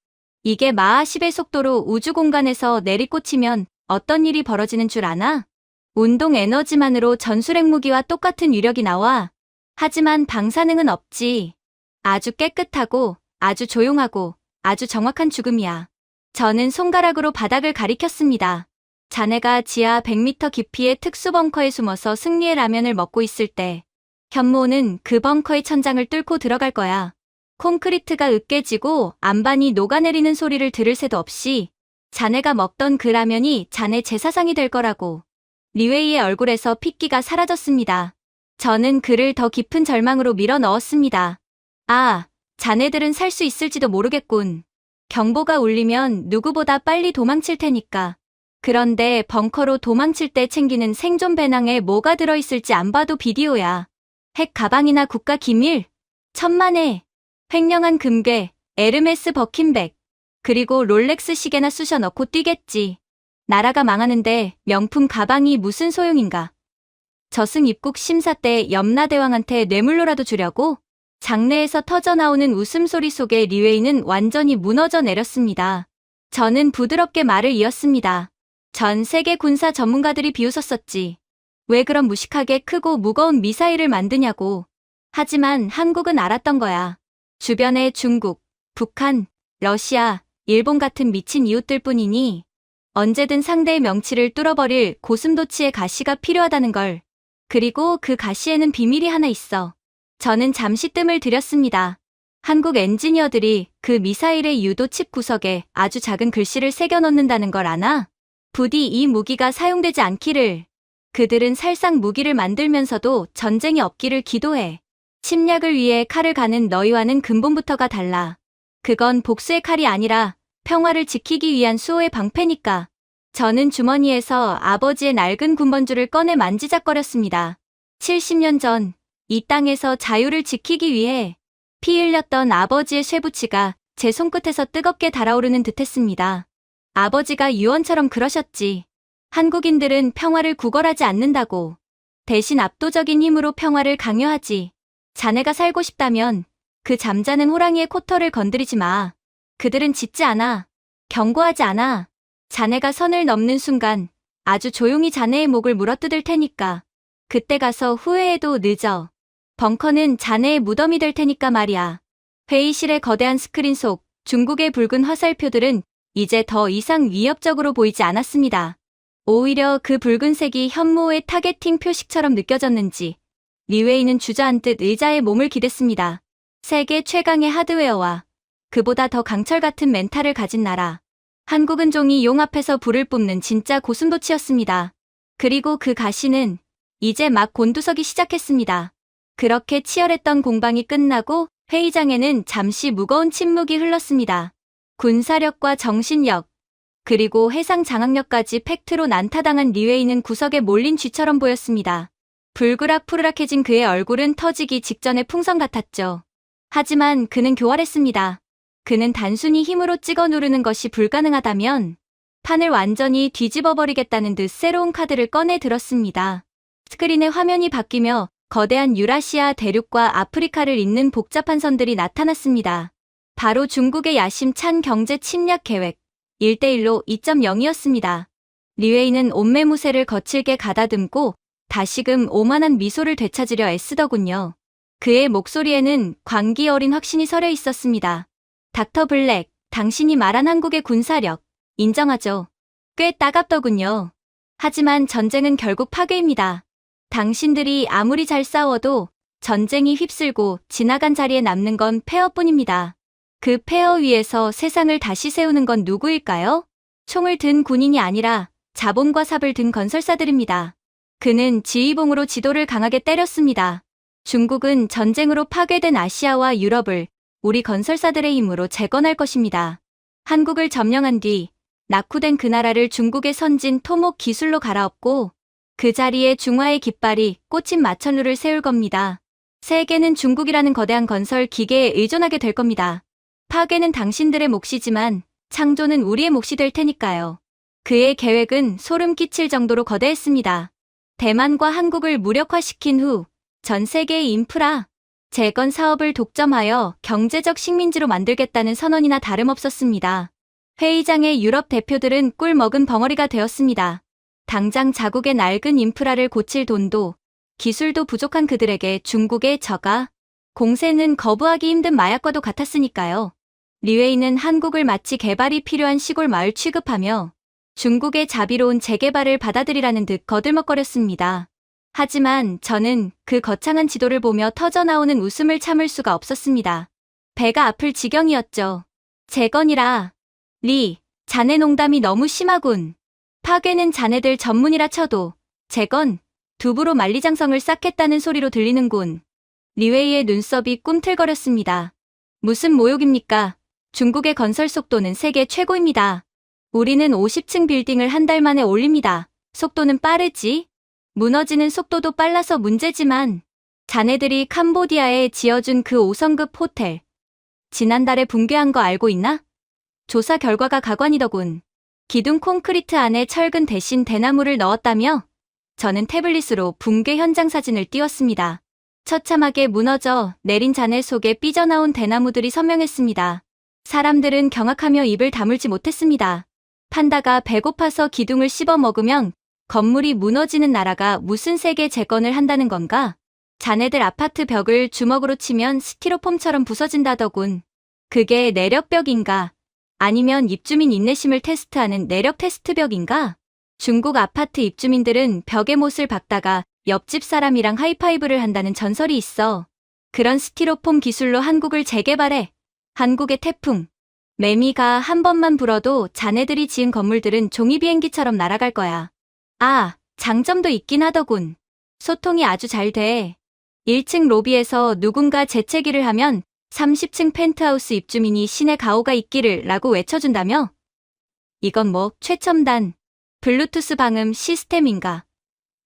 이게 마하 10의 속도로 우주 공간에서 내리꽂히면 어떤 일이 벌어지는 줄 아나? 운동 에너지만으로 전술핵 무기와 똑같은 위력이 나와. 하지만 방사능은 없지. 아주 깨끗하고, 아주 조용하고, 아주 정확한 죽음이야. 저는 손가락으로 바닥을 가리켰습니다. 자네가 지하 100m 깊이의 특수 벙커에 숨어서 승리의 라면을 먹고 있을 때 현모는 그 벙커의 천장을 뚫고 들어갈 거야. 콘크리트가 으깨지고 안반이 녹아내리는 소리를 들을 새도 없이 자네가 먹던 그 라면이 자네 제사상이 될 거라고. 리웨이의 얼굴에서 핏기가 사라졌습니다. 저는 그를 더 깊은 절망으로 밀어 넣었습니다. 아, 자네들은 살 수 있을지도 모르겠군. 경보가 울리면 누구보다 빨리 도망칠 테니까. 그런데 벙커로 도망칠 때 챙기는 생존 배낭에 뭐가 들어있을지 안 봐도 비디오야. 핵 가방이나 국가 기밀? 천만에. 횡령한 금괴, 에르메스 버킨백, 그리고 롤렉스 시계나 쑤셔 넣고 뛰겠지. 나라가 망하는데 명품 가방이 무슨 소용인가. 저승 입국 심사 때 염라대왕한테 뇌물로라도 주려고? 장내에서 터져나오는 웃음소리 속에 리웨이는 완전히 무너져 내렸습니다. 저는 부드럽게 말을 이었습니다. 전 세계 군사 전문가들이 비웃었었지. 왜 그런 무식하게 크고 무거운 미사일을 만드냐고. 하지만 한국은 알았던 거야. 주변에 중국, 북한, 러시아, 일본 같은 미친 이웃들 뿐이니 언제든 상대의 명치를 뚫어버릴 고슴도치의 가시가 필요하다는 걸. 그리고 그 가시에는 비밀이 하나 있어. 저는 잠시 뜸을 들였습니다. 한국 엔지니어들이 그 미사일의 유도 칩 구석에 아주 작은 글씨를 새겨 넣는다는 걸 아나? 부디 이 무기가 사용되지 않기를. 그들은 살상 무기를 만들면서도 전쟁이 없기를 기도해. 침략을 위해 칼을 가는 너희와는 근본부터가 달라. 그건 복수의 칼이 아니라 평화를 지키기 위한 수호의 방패니까. 저는 주머니에서 아버지의 낡은 군번줄을 꺼내 만지작거렸습니다. 70년 전 이 땅에서 자유를 지키기 위해 피 흘렸던 아버지의 쇠붙이가 제 손끝에서 뜨겁게 달아오르는 듯했습니다. 아버지가 유언처럼 그러셨지. 한국인들은 평화를 구걸하지 않는다고. 대신 압도적인 힘으로 평화를 강요하지. 자네가 살고 싶다면 그 잠자는 호랑이의 코털을 건드리지 마. 그들은 짖지 않아. 경고하지 않아. 자네가 선을 넘는 순간 아주 조용히 자네의 목을 물어뜯을 테니까. 그때 가서 후회해도 늦어. 벙커는 자네의 무덤이 될 테니까 말이야. 회의실의 거대한 스크린 속 중국의 붉은 화살표들은 이제 더 이상 위협적으로 보이지 않았습니다. 오히려 그 붉은색이 현모의 타겟팅 표식처럼 느껴졌는지 리웨이는 주저앉듯 의자에 몸을 기댔습니다. 세계 최강의 하드웨어와 그보다 더 강철 같은 멘탈을 가진 나라. 한국은 종이 용 앞에서 불을 뿜는 진짜 고슴도치였습니다. 그리고 그 가시는 이제 막 곤두서기 시작했습니다. 그렇게 치열했던 공방이 끝나고 회의장에는 잠시 무거운 침묵이 흘렀습니다. 군사력과 정신력, 그리고 해상 장악력까지 팩트로 난타당한 리웨이는 구석에 몰린 쥐처럼 보였습니다. 불그락푸르락해진 그의 얼굴은 터지기 직전의 풍선 같았죠. 하지만 그는 교활했습니다. 그는 단순히 힘으로 찍어 누르는 것이 불가능하다면 판을 완전히 뒤집어버리겠다는 듯 새로운 카드를 꺼내 들었습니다. 스크린의 화면이 바뀌며 거대한 유라시아 대륙과 아프리카를 잇는 복잡한 선들이 나타났습니다. 바로 중국의 야심찬 경제 침략 계획 1:1로 2.0이었습니다. 리웨이는 옷매무새를 거칠게 가다듬고 다시금 오만한 미소를 되찾으려 애쓰더군요. 그의 목소리에는 광기 어린 확신이 서려 있었습니다. 닥터 블랙, 당신이 말한 한국의 군사력, 인정하죠. 꽤 따갑더군요. 하지만 전쟁은 결국 파괴입니다. 당신들이 아무리 잘 싸워도 전쟁이 휩쓸고 지나간 자리에 남는 건 폐허뿐입니다. 그 폐허 위에서 세상을 다시 세우는 건 누구일까요? 총을 든 군인이 아니라 자본과 삽을 든 건설사들입니다. 그는 지휘봉으로 지도를 강하게 때렸습니다. 중국은 전쟁으로 파괴된 아시아와 유럽을 우리 건설사들의 힘으로 재건할 것입니다. 한국을 점령한 뒤 낙후된 그 나라를 중국의 선진 토목 기술로 갈아엎고 그 자리에 중화의 깃발이 꽂힌 마천루를 세울 겁니다. 세계는 중국이라는 거대한 건설 기계에 의존하게 될 겁니다. 파괴는 당신들의 몫이지만 창조는 우리의 몫이 될 테니까요. 그의 계획은 소름 끼칠 정도로 거대했습니다. 대만과 한국을 무력화시킨 후 전 세계의 인프라, 재건 사업을 독점하여 경제적 식민지로 만들겠다는 선언이나 다름없었습니다. 회의장의 유럽 대표들은 꿀 먹은 벙어리가 되었습니다. 당장 자국의 낡은 인프라를 고칠 돈도 기술도 부족한 그들에게 중국의 저가 공세는 거부하기 힘든 마약과도 같았으니까요. 리웨이는 한국을 마치 개발이 필요한 시골 마을 취급하며 중국의 자비로운 재개발을 받아들이라는 듯 거들먹거렸습니다. 하지만 저는 그 거창한 지도를 보며 터져나오는 웃음을 참을 수가 없었습니다. 배가 아플 지경이었죠. 재건이라. 리, 자네 농담이 너무 심하군. 파괴는 자네들 전문이라 쳐도 재건, 두부로 만리장성을 쌓겠다는 소리로 들리는군. 리웨이의 눈썹이 꿈틀거렸습니다. 무슨 모욕입니까? 중국의 건설 속도는 세계 최고입니다. 우리는 50층 빌딩을 한 달 만에 올립니다. 속도는 빠르지? 무너지는 속도도 빨라서 문제지만 자네들이 캄보디아에 지어준 그 5성급 호텔 지난달에 붕괴한 거 알고 있나? 조사 결과가 가관이더군. 기둥 콘크리트 안에 철근 대신 대나무를 넣었다며? 저는 태블릿으로 붕괴 현장 사진을 띄웠습니다. 처참하게 무너져 내린 잔해 속에 삐져나온 대나무들이 선명했습니다. 사람들은 경악하며 입을 다물지 못했습니다. 판다가 배고파서 기둥을 씹어 먹으면 건물이 무너지는 나라가 무슨 세계 재건을 한다는 건가? 자네들 아파트 벽을 주먹으로 치면 스티로폼처럼 부서진다더군. 그게 내력벽인가? 아니면 입주민 인내심을 테스트하는 내력 테스트벽인가? 중국 아파트 입주민들은 벽에 못을 박다가 옆집 사람이랑 하이파이브를 한다는 전설이 있어. 그런 스티로폼 기술로 한국을 재개발해. 한국의 태풍. 매미가 한 번만 불어도 자네들이 지은 건물들은 종이비행기처럼 날아갈 거야. 아, 장점도 있긴 하더군. 소통이 아주 잘 돼. 1층 로비에서 누군가 재채기를 하면 30층 펜트하우스 입주민이 신의 가호가 있기를 라고 외쳐준다며? 이건 뭐 최첨단 블루투스 방음 시스템인가?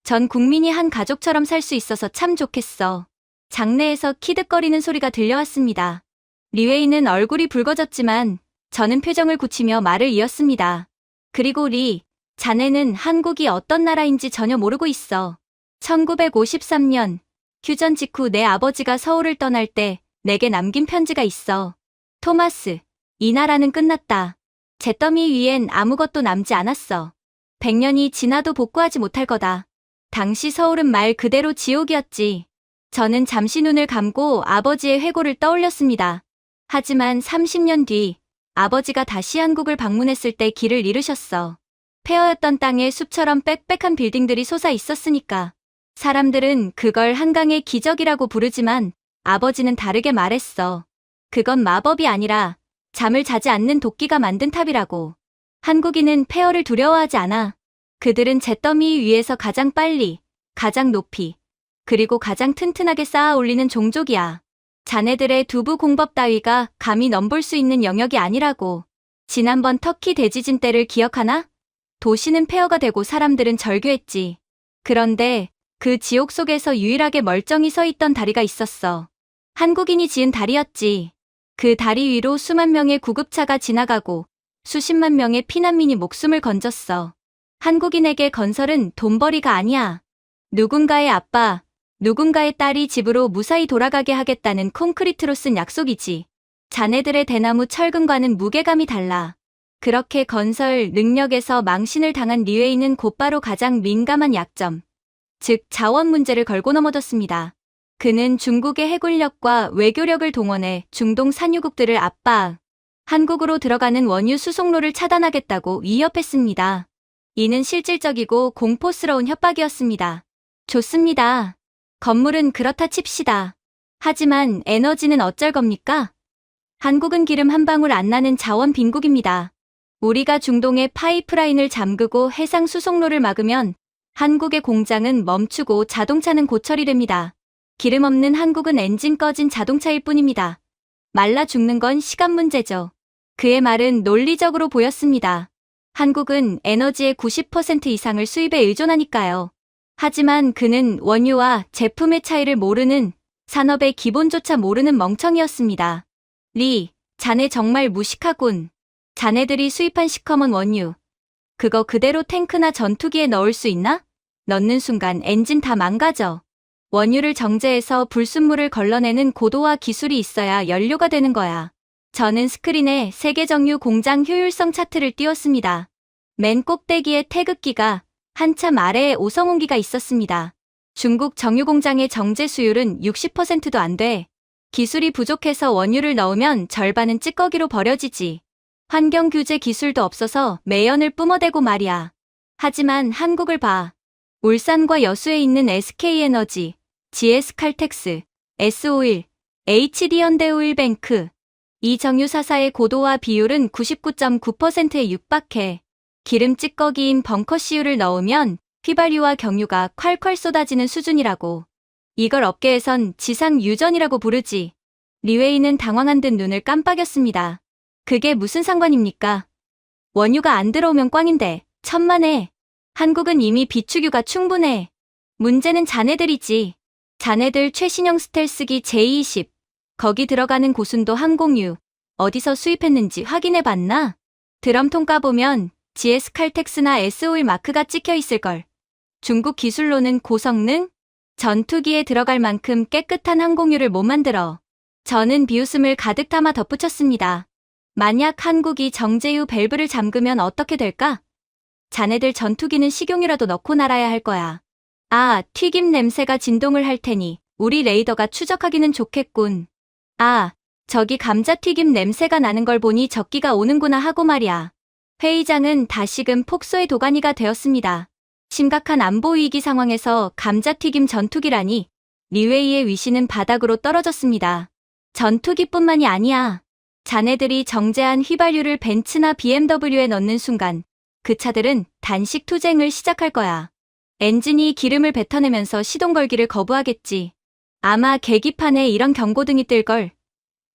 전 국민이 한 가족처럼 살 수 있어서 참 좋겠어. 장내에서 키득거리는 소리가 들려왔습니다. 리웨이는 얼굴이 붉어졌지만 저는 표정을 굳히며 말을 이었습니다. 그리고 리, 자네는 한국이 어떤 나라인지 전혀 모르고 있어. 1953년 휴전 직후 내 아버지가 서울을 떠날 때 내게 남긴 편지가 있어. 토마스, 이 나라는 끝났다. 잿더미 위엔 아무것도 남지 않았어. 100년이 지나도 복구하지 못할 거다. 당시 서울은 말 그대로 지옥이었지. 저는 잠시 눈을 감고 아버지의 회고를 떠올렸습니다. 하지만 30년 뒤 아버지가 다시 한국을 방문했을 때 길을 잃으셨어. 폐허였던 땅에 숲처럼 빽빽한 빌딩들이 솟아 있었으니까. 사람들은 그걸 한강의 기적이라고 부르지만 아버지는 다르게 말했어. 그건 마법이 아니라 잠을 자지 않는 도끼가 만든 탑이라고. 한국인은 폐허를 두려워하지 않아. 그들은 잿더미 위에서 가장 빨리, 가장 높이, 그리고 가장 튼튼하게 쌓아 올리는 종족이야. 자네들의 두부 공법 따위가 감히 넘볼 수 있는 영역이 아니라고. 지난번 터키 대지진 때를 기억하나? 도시는 폐허가 되고 사람들은 절규했지. 그런데 그 지옥 속에서 유일하게 멀쩡히 서 있던 다리가 있었어. 한국인이 지은 다리였지. 그 다리 위로 수만 명의 구급차가 지나가고 수십만 명의 피난민이 목숨을 건졌어. 한국인에게 건설은 돈벌이가 아니야. 누군가의 아빠, 누군가의 딸이 집으로 무사히 돌아가게 하겠다는 콘크리트로 쓴 약속이지. 자네들의 대나무 철근과는 무게감이 달라. 그렇게 건설 능력에서 망신을 당한 리웨이는 곧바로 가장 민감한 약점, 즉 자원 문제를 걸고 넘어졌습니다. 그는 중국의 해군력과 외교력을 동원해 중동 산유국들을 압박, 한국으로 들어가는 원유 수송로를 차단하겠다고 위협했습니다. 이는 실질적이고 공포스러운 협박이었습니다. 좋습니다. 건물은 그렇다 칩시다. 하지만 에너지는 어쩔 겁니까? 한국은 기름 한 방울 안 나는 자원 빈국입니다. 우리가 중동의 파이프라인을 잠그고 해상 수송로를 막으면 한국의 공장은 멈추고 자동차는 고철이 됩니다. 기름 없는 한국은 엔진 꺼진 자동차일 뿐입니다. 말라 죽는 건 시간 문제죠. 그의 말은 논리적으로 보였습니다. 한국은 에너지의 90% 이상을 수입에 의존하니까요. 하지만 그는 원유와 제품의 차이를 모르는, 산업의 기본조차 모르는 멍청이였습니다. 리, 자네 정말 무식하군. 자네들이 수입한 시커먼 원유, 그거 그대로 탱크나 전투기에 넣을 수 있나? 넣는 순간 엔진 다 망가져. 원유를 정제해서 불순물을 걸러내는 고도화 기술이 있어야 연료가 되는 거야. 저는 스크린에 세계 정유 공장 효율성 차트를 띄웠습니다. 맨 꼭대기에 태극기가, 한참 아래에 오성홍기가 있었습니다. 중국 정유 공장의 정제 수율은 60%도 안 돼. 기술이 부족해서 원유를 넣으면 절반은 찌꺼기로 버려지지. 환경 규제 기술도 없어서 매연을 뿜어대고 말이야. 하지만 한국을 봐. 울산과 여수에 있는 SK에너지, GS칼텍스, S-오일, HD현대오일뱅크, 이 정유 4사의 고도화 비율은 99.9%에 육박해 기름 찌꺼기인 벙커CU를 넣으면 휘발유와 경유가 콸콸 쏟아지는 수준이라고. 이걸 업계에선 지상유전이라고 부르지. 리웨이는 당황한 듯 눈을 깜빡였습니다. 그게 무슨 상관입니까? 원유가 안 들어오면 꽝인데 천만에. 한국은 이미 비축유가 충분해. 문제는 자네들이지. 자네들 최신형 스텔스기 J-20. 거기 들어가는 고순도 항공유. 어디서 수입했는지 확인해봤나? 드럼통 까보면 GS칼텍스나 S-오일 마크가 찍혀 있을걸. 중국 기술로는 고성능? 전투기에 들어갈 만큼 깨끗한 항공유를 못 만들어. 저는 비웃음을 가득 담아 덧붙였습니다. 만약 한국이 정제유 밸브를 잠그면 어떻게 될까? 자네들 전투기는 식용유라도 넣고 날아야 할 거야. 아, 튀김 냄새가 진동을 할 테니 우리 레이더가 추적하기는 좋겠군. 아, 저기 감자튀김 냄새가 나는 걸 보니 적기가 오는구나 하고 말이야. 회의장은 다시금 폭소의 도가니가 되었습니다. 심각한 안보 위기 상황에서 감자튀김 전투기라니. 리웨이의 위신은 바닥으로 떨어졌습니다. 전투기뿐만이 아니야. 자네들이 정제한 휘발유를 벤츠나 BMW에 넣는 순간 그 차들은 단식 투쟁을 시작할 거야. 엔진이 기름을 뱉어내면서 시동 걸기를 거부하겠지. 아마 계기판에 이런 경고등이 뜰걸.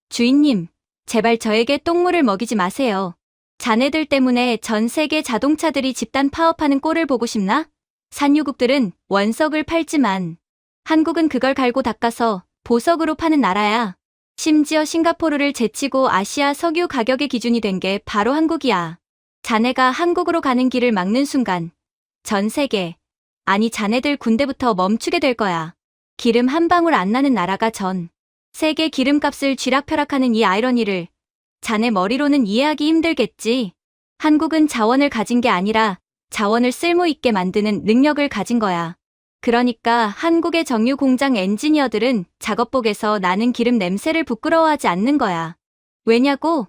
주인님, 제발 저에게 똥물을 먹이지 마세요. 자네들 때문에 전 세계 자동차들이 집단 파업하는 꼴을 보고 싶나? 산유국들은 원석을 팔지만 한국은 그걸 갈고 닦아서 보석으로 파는 나라야. 심지어 싱가포르를 제치고 아시아 석유 가격의 기준이 된 게 바로 한국이야. 자네가 한국으로 가는 길을 막는 순간 전 세계, 아니 자네들 군대부터 멈추게 될 거야. 기름 한 방울 안 나는 나라가 전 세계 기름값을 쥐락펴락하는 이 아이러니를 자네 머리로는 이해하기 힘들겠지. 한국은 자원을 가진 게 아니라 자원을 쓸모있게 만드는 능력을 가진 거야. 그러니까 한국의 정유 공장 엔지니어들은 작업복에서 나는 기름 냄새를 부끄러워하지 않는 거야. 왜냐고?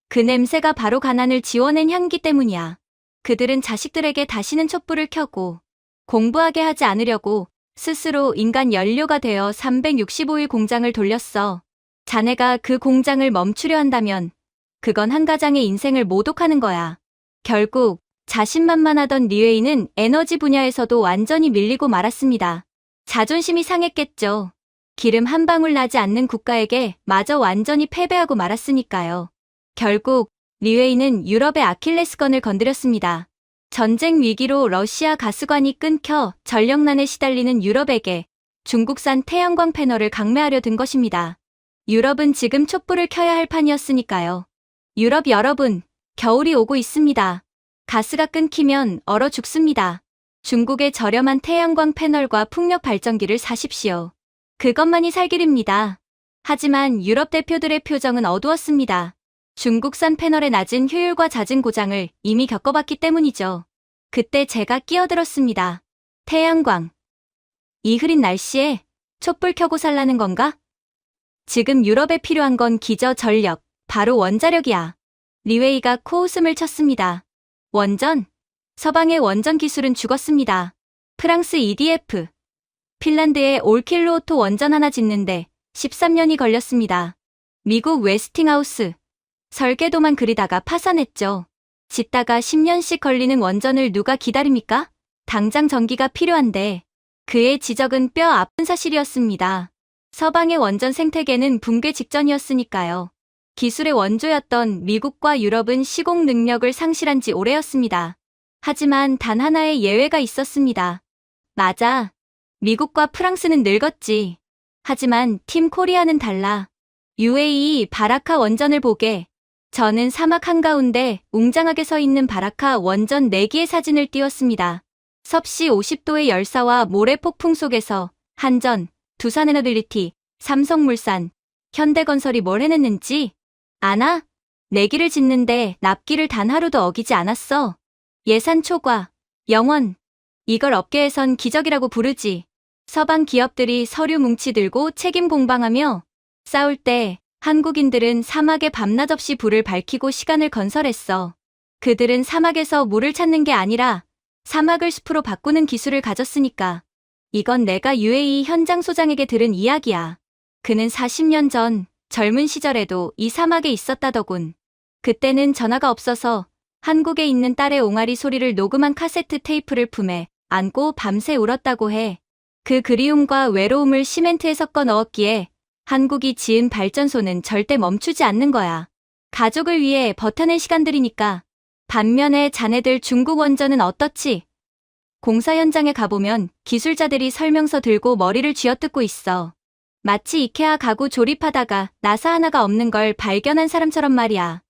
그 냄새가 바로 가난을 지워낸 향기 때문이야. 그들은 자식들에게 다시는 촛불을 켜고 공부하게 하지 않으려고 스스로 인간 연료가 되어 365일 공장을 돌렸어. 자네가 그 공장을 멈추려 한다면 그건 한 가장의 인생을 모독하는 거야. 결국 자신만만하던 리웨이는 에너지 분야에서도 완전히 밀리고 말았습니다. 자존심이 상했겠죠. 기름 한 방울 나지 않는 국가에게 마저 완전히 패배하고 말았으니까요. 결국 리웨이는 유럽의 아킬레스건을 건드렸습니다. 전쟁 위기로 러시아 가스관이 끊겨 전력난에 시달리는 유럽에게 중국산 태양광 패널을 강매하려 든 것입니다. 유럽은 지금 촛불을 켜야 할 판이었으니까요. 유럽 여러분, 겨울이 오고 있습니다. 가스가 끊기면 얼어 죽습니다. 중국의 저렴한 태양광 패널과 풍력 발전기를 사십시오. 그것만이 살 길입니다. 하지만 유럽 대표들의 표정은 어두웠습니다. 중국산 패널의 낮은 효율과 잦은 고장을 이미 겪어봤기 때문이죠. 그때 제가 끼어들었습니다. 태양광. 이 흐린 날씨에 촛불 켜고 살라는 건가? 지금 유럽에 필요한 건 기저 전력, 바로 원자력이야. 리웨이가 코웃음을 쳤습니다. 원전? 서방의 원전 기술은 죽었습니다. 프랑스 EDF. 핀란드에 올킬루오토 원전 하나 짓는데 13년이 걸렸습니다. 미국 웨스팅하우스. 설계도만 그리다가 파산했죠. 짓다가 10년씩 걸리는 원전을 누가 기다립니까? 당장 전기가 필요한데 그의 지적은 뼈 아픈 사실이었습니다. 서방의 원전 생태계는 붕괴 직전이었으니까요. 기술의 원조였던 미국과 유럽은 시공 능력을 상실한 지 오래였습니다. 하지만 단 하나의 예외가 있었습니다. 맞아. 미국과 프랑스는 늙었지. 하지만 팀 코리아는 달라. UAE 바라카 원전을 보게. 저는 사막 한가운데 웅장하게 서 있는 바라카 원전 4개의 사진을 띄웠습니다. 섭씨 50도의 열사와 모래 폭풍 속에서 한전, 두산에너빌리티, 삼성물산, 현대건설이 뭘 해냈는지 아나? 4기를 짓는데 납기를 단 하루도 어기지 않았어. 예산 초과, 영원. 이걸 업계에선 기적이라고 부르지. 서방 기업들이 서류 뭉치 들고 책임 공방하며 싸울 때 한국인들은 사막에 밤낮 없이 불을 밝히고 시간을 건설했어. 그들은 사막에서 물을 찾는 게 아니라 사막을 숲으로 바꾸는 기술을 가졌으니까. 이건 내가 UAE 현장 소장에게 들은 이야기야. 그는 40년 전 젊은 시절에도 이 사막에 있었다더군. 그때는 전화가 없어서 한국에 있는 딸의 옹알이 소리를 녹음한 카세트 테이프를 품에 안고 밤새 울었다고 해. 그 그리움과 외로움을 시멘트에 섞어 넣었기에 한국이 지은 발전소는 절대 멈추지 않는 거야. 가족을 위해 버텨낸 시간들이니까. 반면에 자네들 중국 원전은 어떻지? 공사 현장에 가보면 기술자들이 설명서 들고 머리를 쥐어뜯고 있어. 마치 이케아 가구 조립하다가 나사 하나가 없는 걸 발견한 사람처럼 말이야.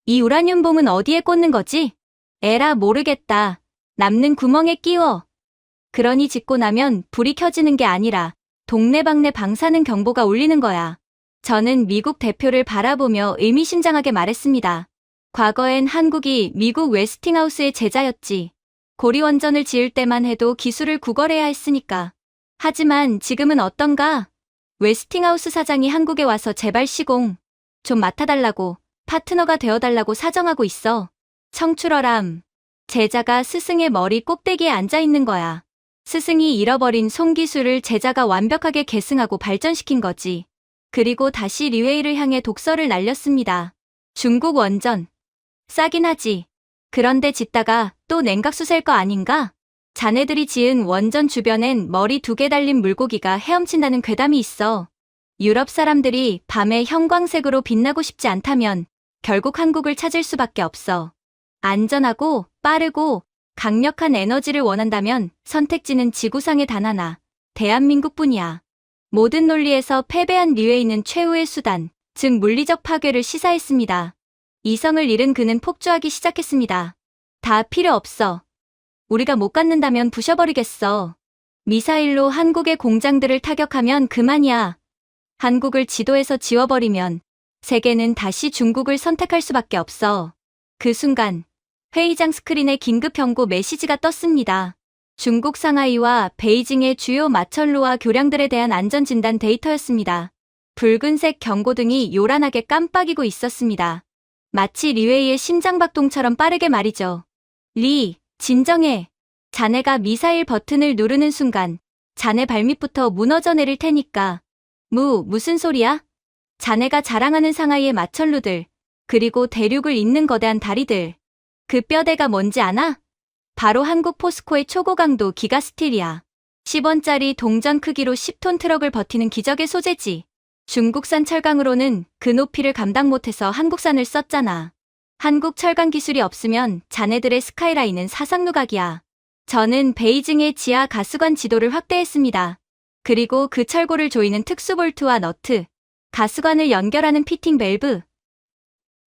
이 우라늄 봄은 어디에 꽂는 거지? 에라 모르겠다. 남는 구멍에 끼워. 그러니 짓고 나면 불이 켜지는 게 아니라 동네방네 방사능 경보가 울리는 거야. 저는 미국 대표를 바라보며 의미심장하게 말했습니다. 과거엔 한국이 미국 웨스팅하우스의 제자였지. 고리원전을 지을 때만 해도 기술을 구걸해야 했으니까. 하지만 지금은 어떤가? 웨스팅하우스 사장이 한국에 와서 제발 시공 좀 맡아달라고, 파트너가 되어달라고 사정하고 있어. 청출어람. 제자가 스승의 머리 꼭대기에 앉아있는 거야. 스승이 잃어버린 손기술을 제자가 완벽하게 계승하고 발전시킨 거지. 그리고 다시 리웨이를 향해 독서를 날렸습니다. 중국 원전. 싸긴 하지. 그런데 짓다가 또 냉각수 셀 거 아닌가? 자네들이 지은 원전 주변엔 머리 2개 달린 물고기가 헤엄친다는 괴담이 있어. 유럽 사람들이 밤에 형광색으로 빛나고 싶지 않다면 결국 한국을 찾을 수밖에 없어. 안전하고 빠르고 강력한 에너지를 원한다면 선택지는 지구상에 단 하나, 대한민국뿐이야. 모든 논리에서 패배한 리웨이는 최후의 수단, 즉 물리적 파괴를 시사했습니다. 이성을 잃은 그는 폭주하기 시작했습니다. 다 필요 없어. 우리가 못 갖는다면 부셔버리겠어. 미사일로 한국의 공장들을 타격하면 그만이야. 한국을 지도에서 지워버리면 세계는 다시 중국을 선택할 수밖에 없어. 그 순간 회의장 스크린에 긴급 경고 메시지가 떴습니다. 중국 상하이와 베이징의 주요 마천루와 교량들에 대한 안전진단 데이터였습니다. 붉은색 경고등이 요란하게 깜빡이고 있었습니다. 마치 리웨이의 심장박동처럼 빠르게 말이죠. 리, 진정해. 자네가 미사일 버튼을 누르는 순간 자네 발밑부터 무너져 내릴 테니까. 무슨 소리야? 자네가 자랑하는 상하이의 마천루들, 그리고 대륙을 잇는 거대한 다리들. 그 뼈대가 뭔지 아나? 바로 한국 포스코의 초고강도 기가스틸이야. 10원짜리 동전 크기로 10톤 트럭을 버티는 기적의 소재지. 중국산 철강으로는 그 높이를 감당 못해서 한국산을 썼잖아. 한국 철강 기술이 없으면 자네들의 스카이라인은 사상누각이야. 저는 베이징의 지하 가스관 지도를 확대했습니다. 그리고 그 철골을 조이는 특수볼트와 너트, 가스관을 연결하는 피팅 밸브.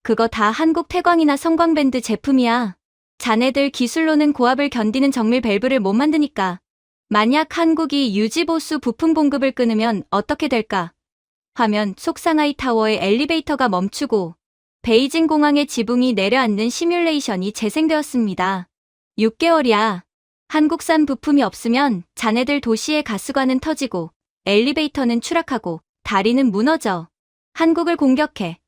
그거 다 한국 태광이나 성광밴드 제품이야. 자네들 기술로는 고압을 견디는 정밀 밸브를 못 만드니까. 만약 한국이 유지보수 부품 공급을 끊으면 어떻게 될까? 하면 속상하이 타워의 엘리베이터가 멈추고 베이징 공항의 지붕이 내려앉는 시뮬레이션이 재생되었습니다. 6개월이야. 한국산 부품이 없으면 자네들 도시의 가스관은 터지고 엘리베이터는 추락하고 다리는 무너져. 한국을 공격해.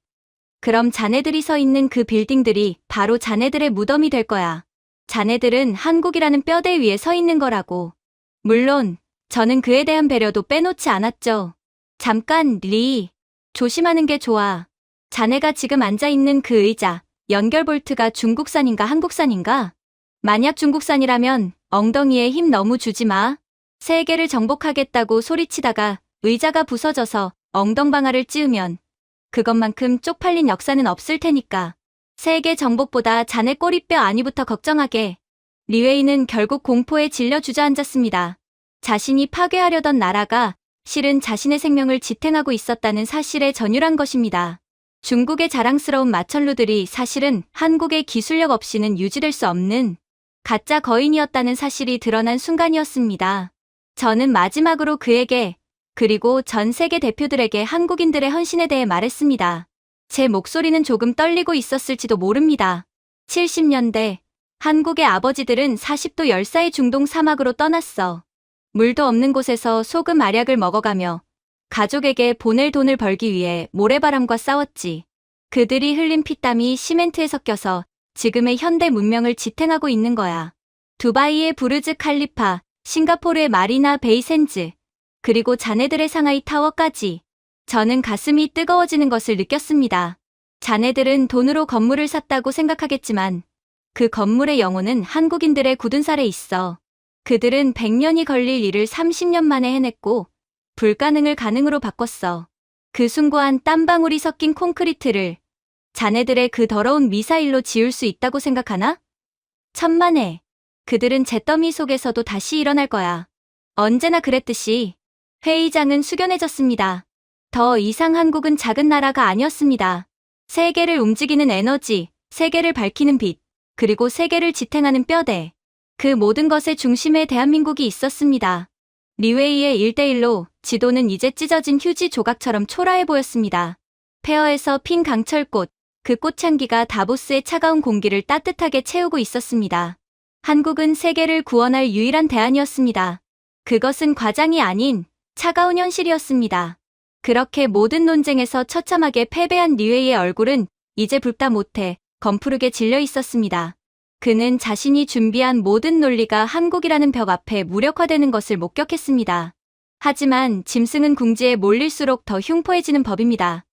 그럼 자네들이 서 있는 그 빌딩들이 바로 자네들의 무덤이 될 거야. 자네들은 한국이라는 뼈대 위에 서 있는 거라고. 물론 저는 그에 대한 배려도 빼놓지 않았죠. 잠깐, 리. 조심하는 게 좋아. 자네가 지금 앉아있는 그 의자, 연결 볼트가 중국산인가 한국산인가? 만약 중국산이라면 엉덩이에 힘 너무 주지 마. 세계를 정복하겠다고 소리치다가 의자가 부서져서 엉덩방아를 찧으면 그것만큼 쪽팔린 역사는 없을 테니까. 세계 정복보다 자네 꼬리뼈 안위부터 걱정하게. 리웨이는 결국 공포에 질려 주저앉았습니다. 자신이 파괴하려던 나라가 실은 자신의 생명을 지탱하고 있었다는 사실에 전율한 것입니다. 중국의 자랑스러운 마천루들이 사실은 한국의 기술력 없이는 유지될 수 없는 가짜 거인이었다는 사실이 드러난 순간이었습니다. 저는 마지막으로 그에게, 그리고 전 세계 대표들에게 한국인들의 헌신에 대해 말했습니다. 제 목소리는 조금 떨리고 있었을지도 모릅니다. 70년대 한국의 아버지들은 40도 열사의 중동 사막으로 떠났어. 물도 없는 곳에서 소금 알약을 먹어가며 가족에게 보낼 돈을 벌기 위해 모래바람과 싸웠지. 그들이 흘린 피땀이 시멘트에 섞여서 지금의 현대 문명을 지탱하고 있는 거야. 두바이의 부르즈 칼리파, 싱가포르의 마리나 베이 샌즈, 그리고 자네들의 상하이 타워까지. 저는 가슴이 뜨거워지는 것을 느꼈습니다. 자네들은 돈으로 건물을 샀다고 생각하겠지만 그 건물의 영혼은 한국인들의 굳은 살에 있어. 그들은 100년이 걸릴 일을 30년 만에 해냈고 불가능을 가능으로 바꿨어. 그 숭고한 땀방울이 섞인 콘크리트를 자네들의 그 더러운 미사일로 지울 수 있다고 생각하나? 천만에. 그들은 잿더미 속에서도 다시 일어날 거야. 언제나 그랬듯이. 회의장은 숙연해졌습니다. 더 이상 한국은 작은 나라가 아니었습니다. 세계를 움직이는 에너지, 세계를 밝히는 빛, 그리고 세계를 지탱하는 뼈대. 그 모든 것의 중심에 대한민국이 있었습니다. 리웨이의 1대1로 지도는 이제 찢어진 휴지 조각처럼 초라해 보였습니다. 폐허에서 핀 강철꽃, 그 꽃향기가 다보스의 차가운 공기를 따뜻하게 채우고 있었습니다. 한국은 세계를 구원할 유일한 대안이었습니다. 그것은 과장이 아닌 차가운 현실이었습니다. 그렇게 모든 논쟁에서 처참하게 패배한 리웨이의 얼굴은 이제 붉다 못해 검푸르게 질려 있었습니다. 그는 자신이 준비한 모든 논리가 한국이라는 벽 앞에 무력화되는 것을 목격했습니다. 하지만 짐승은 궁지에 몰릴수록 더 흉포해지는 법입니다.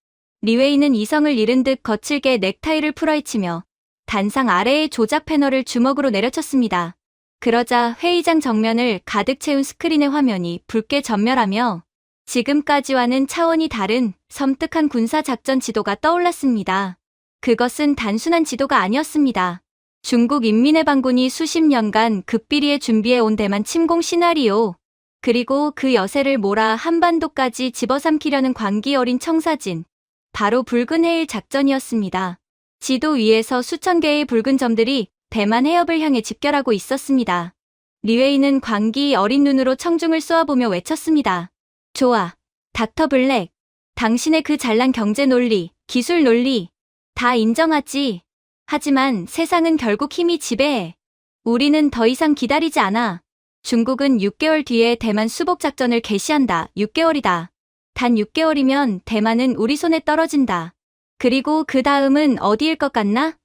리웨이는 이성을 잃은 듯 거칠게 넥타이를 풀어헤치며 단상 아래의 조작 패널을 주먹으로 내려쳤습니다. 그러자 회의장 정면을 가득 채운 스크린의 화면이 붉게 전멸하며 지금까지와는 차원이 다른 섬뜩한 군사작전 지도가 떠올랐습니다. 그것은 단순한 지도가 아니었습니다. 중국 인민의 반군이 수십 년간 극비리에 준비해온 대만 침공 시나리오, 그리고 그 여세를 몰아 한반도까지 집어삼키려는 광기 어린 청사진, 바로 붉은 해일 작전이었습니다. 지도 위에서 수천 개의 붉은 점들이 대만 해협을 향해 집결하고 있었습니다. 리웨이는 광기 어린 눈으로 청중을 쏘아보며 외쳤습니다. 좋아, 닥터 블랙. 당신의 그 잘난 경제 논리, 기술 논리, 다 인정하지. 하지만 세상은 결국 힘이 지배해. 우리는 더 이상 기다리지 않아. 중국은 6개월 뒤에 대만 수복 작전을 개시한다. 6개월이다. 단 6개월이면 대만은 우리 손에 떨어진다. 그리고 그 다음은 어디일 것 같나?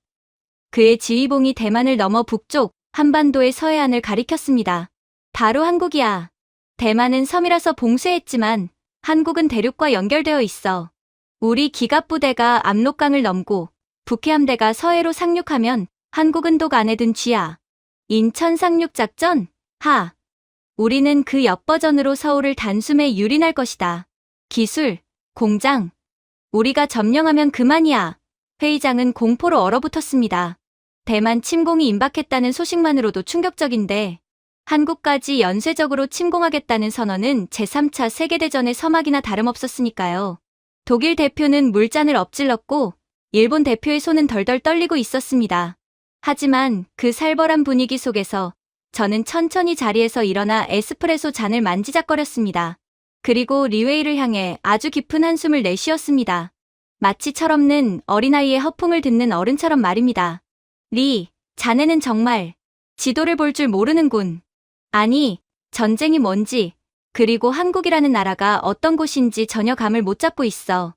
그의 지휘봉이 대만을 넘어 북쪽, 한반도의 서해안을 가리켰습니다. 바로 한국이야. 대만은 섬이라서 봉쇄했지만 한국은 대륙과 연결되어 있어. 우리 기갑부대가 압록강을 넘고 북해함대가 서해로 상륙하면 한국은 독 안에 든 쥐야. 인천 상륙작전? 하. 우리는 그 역버전으로 서울을 단숨에 유린할 것이다. 기술, 공장. 우리가 점령하면 그만이야. 회의장은 공포로 얼어붙었습니다. 대만 침공이 임박했다는 소식만으로도 충격적인데 한국까지 연쇄적으로 침공하겠다는 선언은 제3차 세계대전의 서막이나 다름없었으니까요. 독일 대표는 물잔을 엎질렀고 일본 대표의 손은 덜덜 떨리고 있었습니다. 하지만 그 살벌한 분위기 속에서 저는 천천히 자리에서 일어나 에스프레소 잔을 만지작거렸습니다. 그리고 리웨이를 향해 아주 깊은 한숨을 내쉬었습니다. 마치 철없는 어린아이의 허풍을 듣는 어른처럼 말입니다. 리, 자네는 정말 지도를 볼 줄 모르는군. 아니, 전쟁이 뭔지, 그리고 한국이라는 나라가 어떤 곳인지 전혀 감을 못 잡고 있어.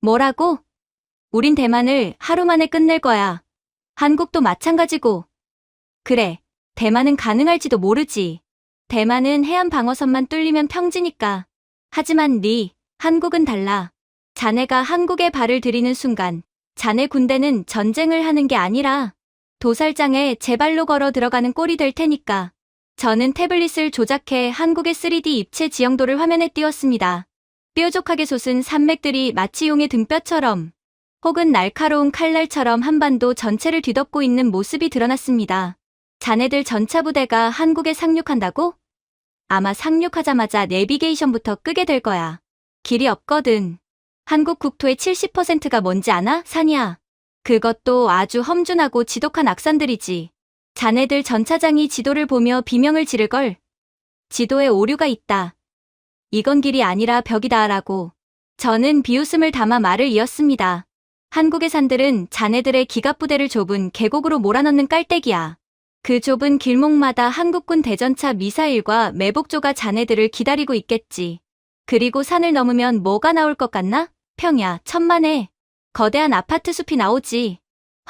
뭐라고? 우린 대만을 하루 만에 끝낼 거야. 한국도 마찬가지고. 그래, 대만은 가능할지도 모르지. 대만은 해안 방어선만 뚫리면 평지니까. 하지만 리, 한국은 달라. 자네가 한국에 발을 들이는 순간 자네 군대는 전쟁을 하는 게 아니라 도살장에 제 발로 걸어 들어가는 꼴이 될 테니까. 저는 태블릿을 조작해 한국의 3D 입체 지형도를 화면에 띄웠습니다. 뾰족하게 솟은 산맥들이 마치 용의 등뼈처럼 혹은 날카로운 칼날처럼 한반도 전체를 뒤덮고 있는 모습이 드러났습니다. 자네들 전차부대가 한국에 상륙한다고? 아마 상륙하자마자 내비게이션부터 끄게 될 거야. 길이 없거든. 한국 국토의 70%가 뭔지 아나? 산이야. 그것도 아주 험준하고 지독한 악산들이지. 자네들 전차장이 지도를 보며 비명을 지를걸. 지도에 오류가 있다. 이건 길이 아니라 벽이다 라고. 저는 비웃음을 담아 말을 이었습니다. 한국의 산들은 자네들의 기갑부대를 좁은 계곡으로 몰아넣는 깔때기야. 그 좁은 길목마다 한국군 대전차 미사일과 매복조가 자네들을 기다리고 있겠지. 그리고 산을 넘으면 뭐가 나올 것 같나? 평야, 천만에. 거대한 아파트 숲이 나오지.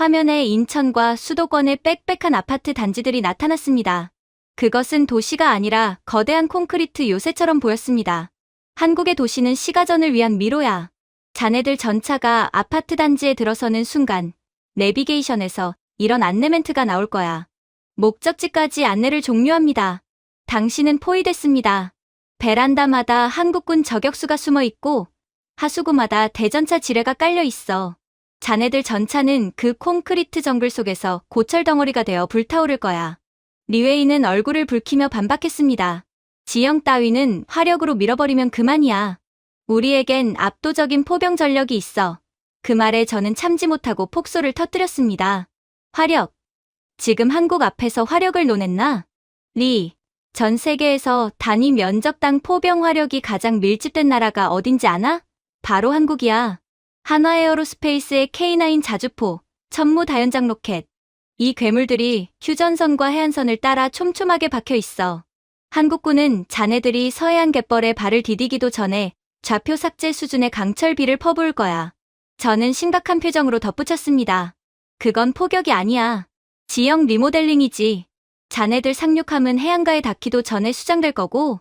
화면에 인천과 수도권의 빽빽한 아파트 단지들이 나타났습니다. 그것은 도시가 아니라 거대한 콘크리트 요새처럼 보였습니다. 한국의 도시는 시가전을 위한 미로야. 자네들 전차가 아파트 단지에 들어서는 순간 내비게이션에서 이런 안내 멘트가 나올 거야. 목적지까지 안내를 종료합니다. 당신은 포위됐습니다. 베란다마다 한국군 저격수가 숨어 있고 하수구마다 대전차 지뢰가 깔려 있어. 자네들 전차는 그 콘크리트 정글 속에서 고철 덩어리가 되어 불타오를 거야. 리웨이는 얼굴을 붉히며 반박했습니다. 지형 따위는 화력으로 밀어버리면 그만이야. 우리에겐 압도적인 포병 전력이 있어. 그 말에 저는 참지 못하고 폭소를 터뜨렸습니다. 화력. 지금 한국 앞에서 화력을 논했나? 리. 전 세계에서 단위 면적당 포병 화력이 가장 밀집된 나라가 어딘지 아나? 바로 한국이야. 한화에어로스페이스의 K9 자주포, 천무 다연장 로켓. 이 괴물들이 휴전선과 해안선을 따라 촘촘하게 박혀 있어. 한국군은 자네들이 서해안 갯벌에 발을 디디기도 전에 좌표 삭제 수준의 강철비를 퍼부을 거야. 저는 심각한 표정으로 덧붙였습니다. 그건 포격이 아니야. 지형 리모델링이지. 자네들 상륙함은 해안가에 닿기도 전에 수장될 거고,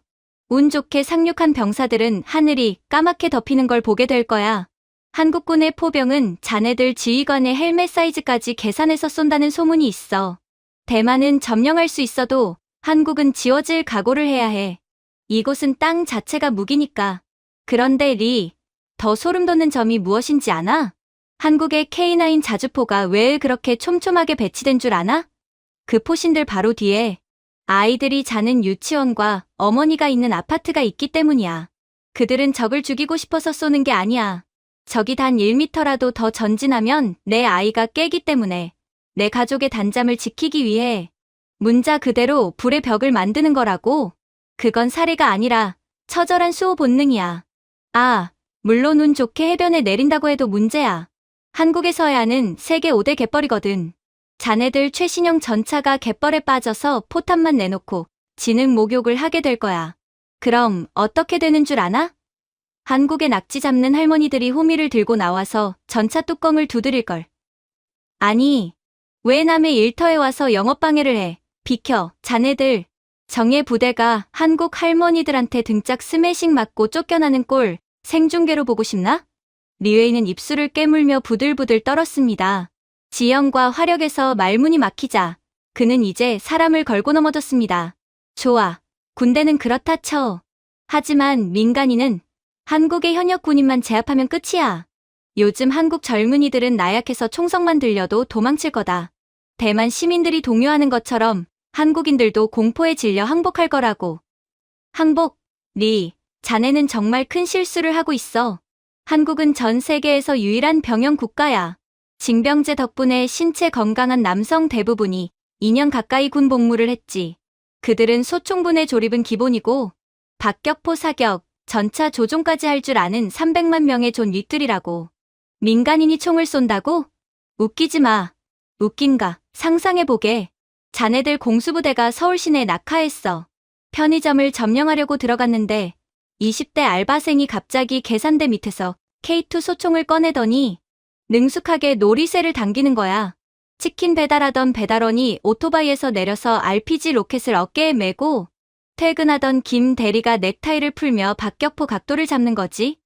운 좋게 상륙한 병사들은 하늘이 까맣게 덮이는 걸 보게 될 거야. 한국군의 포병은 자네들 지휘관의 헬멧 사이즈까지 계산해서 쏜다는 소문이 있어. 대만은 점령할 수 있어도 한국은 지워질 각오를 해야 해. 이곳은 땅 자체가 무기니까. 그런데 리, 더 소름 돋는 점이 무엇인지 아나? 한국의 K9 자주포가 왜 그렇게 촘촘하게 배치된 줄 아나? 그 포신들 바로 뒤에 아이들이 자는 유치원과 어머니가 있는 아파트가 있기 때문이야. 그들은 적을 죽이고 싶어서 쏘는 게 아니야. 적이 단 1m라도 더 전진하면 내 아이가 깨기 때문에 내 가족의 단잠을 지키기 위해 문자 그대로 불의 벽을 만드는 거라고. 그건 사례가 아니라 처절한 수호 본능이야. 아, 물론 운 좋게 해변에 내린다고 해도 문제야. 한국의 서해안은 세계 5대 갯벌이거든. 자네들 최신형 전차가 갯벌에 빠져서 포탄만 내놓고 지능 목욕을 하게 될 거야. 그럼 어떻게 되는 줄 아나? 한국의 낙지 잡는 할머니들이 호미를 들고 나와서 전차 뚜껑을 두드릴걸. 아니, 왜 남의 일터에 와서 영업방해를 해? 비켜, 자네들. 정예 부대가 한국 할머니들한테 등짝 스매싱 맞고 쫓겨나는 꼴 생중계로 보고 싶나? 리웨이는 입술을 깨물며 부들부들 떨었습니다. 지형과 화력에서 말문이 막히자 그는 이제 사람을 걸고 넘어졌습니다. 좋아, 군대는 그렇다 쳐. 하지만 민간인은 한국의 현역 군인만 제압하면 끝이야. 요즘 한국 젊은이들은 나약해서 총성만 들려도 도망칠 거다. 대만 시민들이 동요하는 것처럼 한국인들도 공포에 질려 항복할 거라고. 항복? 리, 자네는 정말 큰 실수를 하고 있어. 한국은 전 세계에서 유일한 병영 국가야. 징병제 덕분에 신체 건강한 남성 대부분이 2년 가까이 군 복무를 했지. 그들은 소총분의 조립은 기본이고 박격포 사격, 전차 조종까지 할 줄 아는 300만 명의 존 윗들이라고. 민간인이 총을 쏜다고? 웃기지 마. 웃긴가? 상상해보게. 자네들 공수부대가 서울 시내에 낙하했어. 편의점을 점령하려고 들어갔는데 20대 알바생이 갑자기 계산대 밑에서 K2 소총을 꺼내더니 능숙하게 놀이쇠를 당기는 거야. 치킨 배달하던 배달원이 오토바이에서 내려서 RPG 로켓을 어깨에 메고 퇴근하던 김 대리가 넥타이를 풀며 박격포 각도를 잡는 거지.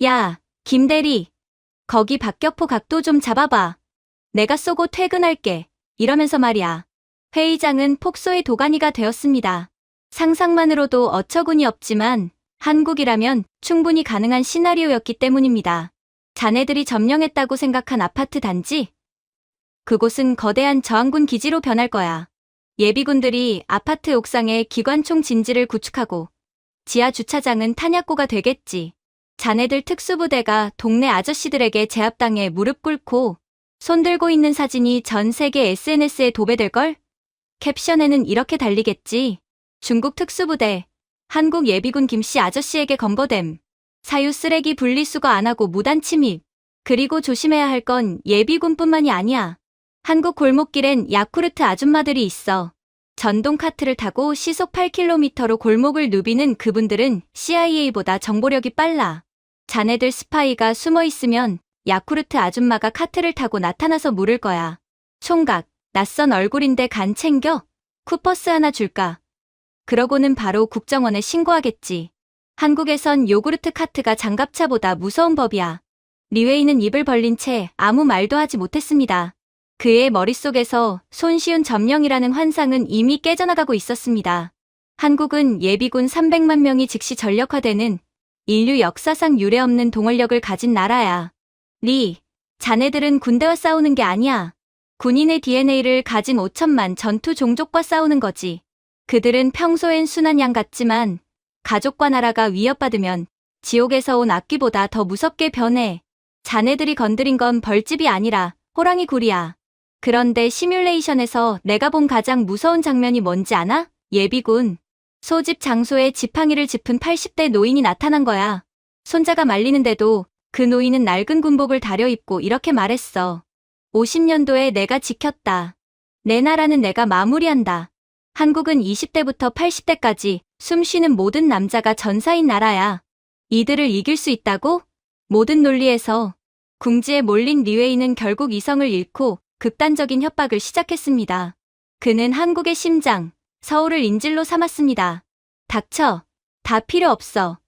야, 김 대리. 거기 박격포 각도 좀 잡아봐. 내가 쏘고 퇴근할게. 이러면서 말이야. 회의장은 폭소의 도가니가 되었습니다. 상상만으로도 어처구니 없지만 한국이라면 충분히 가능한 시나리오였기 때문입니다. 자네들이 점령했다고 생각한 아파트 단지? 그곳은 거대한 저항군 기지로 변할 거야. 예비군들이 아파트 옥상에 기관총 진지를 구축하고 지하 주차장은 탄약고가 되겠지. 자네들 특수부대가 동네 아저씨들에게 제압당해 무릎 꿇고 손 들고 있는 사진이 전 세계 SNS에 도배될걸? 캡션에는 이렇게 달리겠지. 중국 특수부대, 한국 예비군 김씨 아저씨에게 검거됨. 사유 쓰레기 분리수거 안 하고 무단 침입. 그리고 조심해야 할 건 예비군뿐만이 아니야. 한국 골목길엔 야쿠르트 아줌마들이 있어. 전동 카트를 타고 시속 8km로 골목을 누비는 그분들은 CIA보다 정보력이 빨라. 자네들 스파이가 숨어 있으면 야쿠르트 아줌마가 카트를 타고 나타나서 물을 거야. 총각, 낯선 얼굴인데 간 챙겨? 쿠퍼스 하나 줄까? 그러고는 바로 국정원에 신고하겠지. 한국에선 요구르트 카트가 장갑차보다 무서운 법이야. 리웨이는 입을 벌린 채 아무 말도 하지 못했습니다. 그의 머릿속에서 손쉬운 점령이라는 환상은 이미 깨져나가고 있었습니다. 한국은 예비군 300만 명이 즉시 전력화되는 인류 역사상 유례없는 동원력을 가진 나라야. 리, 자네들은 군대와 싸우는 게 아니야. 군인의 DNA를 가진 5천만 전투 종족과 싸우는 거지. 그들은 평소엔 순한 양 같지만 가족과 나라가 위협받으면 지옥에서 온 악귀보다 더 무섭게 변해. 자네들이 건드린 건 벌집이 아니라 호랑이 굴이야. 그런데 시뮬레이션에서 내가 본 가장 무서운 장면이 뭔지 아나? 예비군. 소집 장소에 지팡이를 짚은 80대 노인이 나타난 거야. 손자가 말리는데도 그 노인은 낡은 군복을 다려입고 이렇게 말했어. 50년도에 내가 지켰다. 내 나라는 내가 마무리한다. 한국은 20대부터 80대까지 숨 쉬는 모든 남자가 전사인 나라야. 이들을 이길 수 있다고? 모든 논리에서 궁지에 몰린 리웨이는 결국 이성을 잃고 극단적인 협박을 시작했습니다. 그는 한국의 심장, 서울을 인질로 삼았습니다. 닥쳐. 다 필요 없어.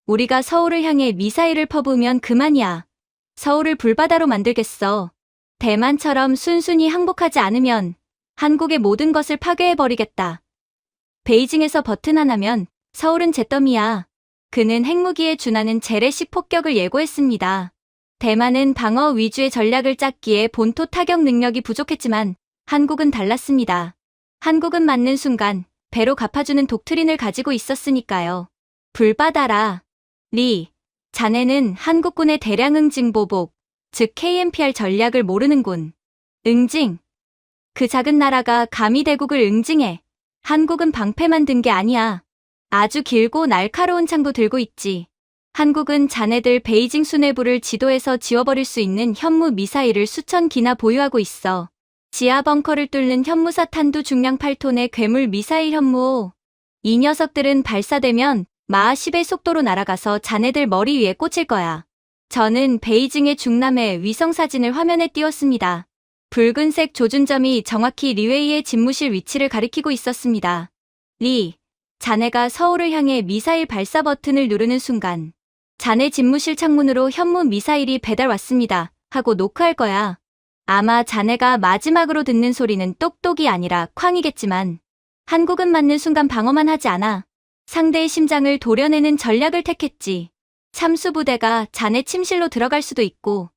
우리가 서울을 향해 미사일을 퍼부으면 그만이야. 서울을 불바다로 만들겠어. 대만처럼 순순히 항복하지 않으면 한국의 모든 것을 파괴해버리겠다. 베이징에서 버튼 하나면 서울은 잿더미야. 그는 핵무기에 준하는 재래식 폭격을 예고했습니다. 대만은 방어 위주의 전략을 짰기에 본토 타격 능력이 부족했지만 한국은 달랐습니다. 한국은 맞는 순간 배로 갚아주는 독트린을 가지고 있었으니까요. 불바다라. 리, 자네는 한국군의 대량 응징 보복, 즉 KMPR 전략을 모르는군. 응징. 그 작은 나라가 감히 대국을 응징해. 한국은 방패만 든 게 아니야. 아주 길고 날카로운 창도 들고 있지. 한국은 자네들 베이징 수뇌부를 지도에서 지워버릴 수 있는 현무 미사일을 수천 기나 보유하고 있어. 지하 벙커를 뚫는 현무사 탄두 중량 8톤의 괴물 미사일 현무. 이 녀석들은 발사되면 마하 10의 속도로 날아가서 자네들 머리 위에 꽂힐 거야. 저는 베이징의 중남해 위성사진을 화면에 띄웠습니다. 붉은색 조준점이 정확히 리웨이의 집무실 위치를 가리키고 있었습니다. 리, 자네가 서울을 향해 미사일 발사 버튼을 누르는 순간 자네 집무실 창문으로 현무 미사일이 배달 왔습니다 하고 노크할 거야. 아마 자네가 마지막으로 듣는 소리는 똑똑이 아니라 쾅이겠지만 한국은 맞는 순간 방어만 하지 않아. 상대의 심장을 도려내는 전략을 택했지. 참수부대가 자네 침실로 들어갈 수도 있고.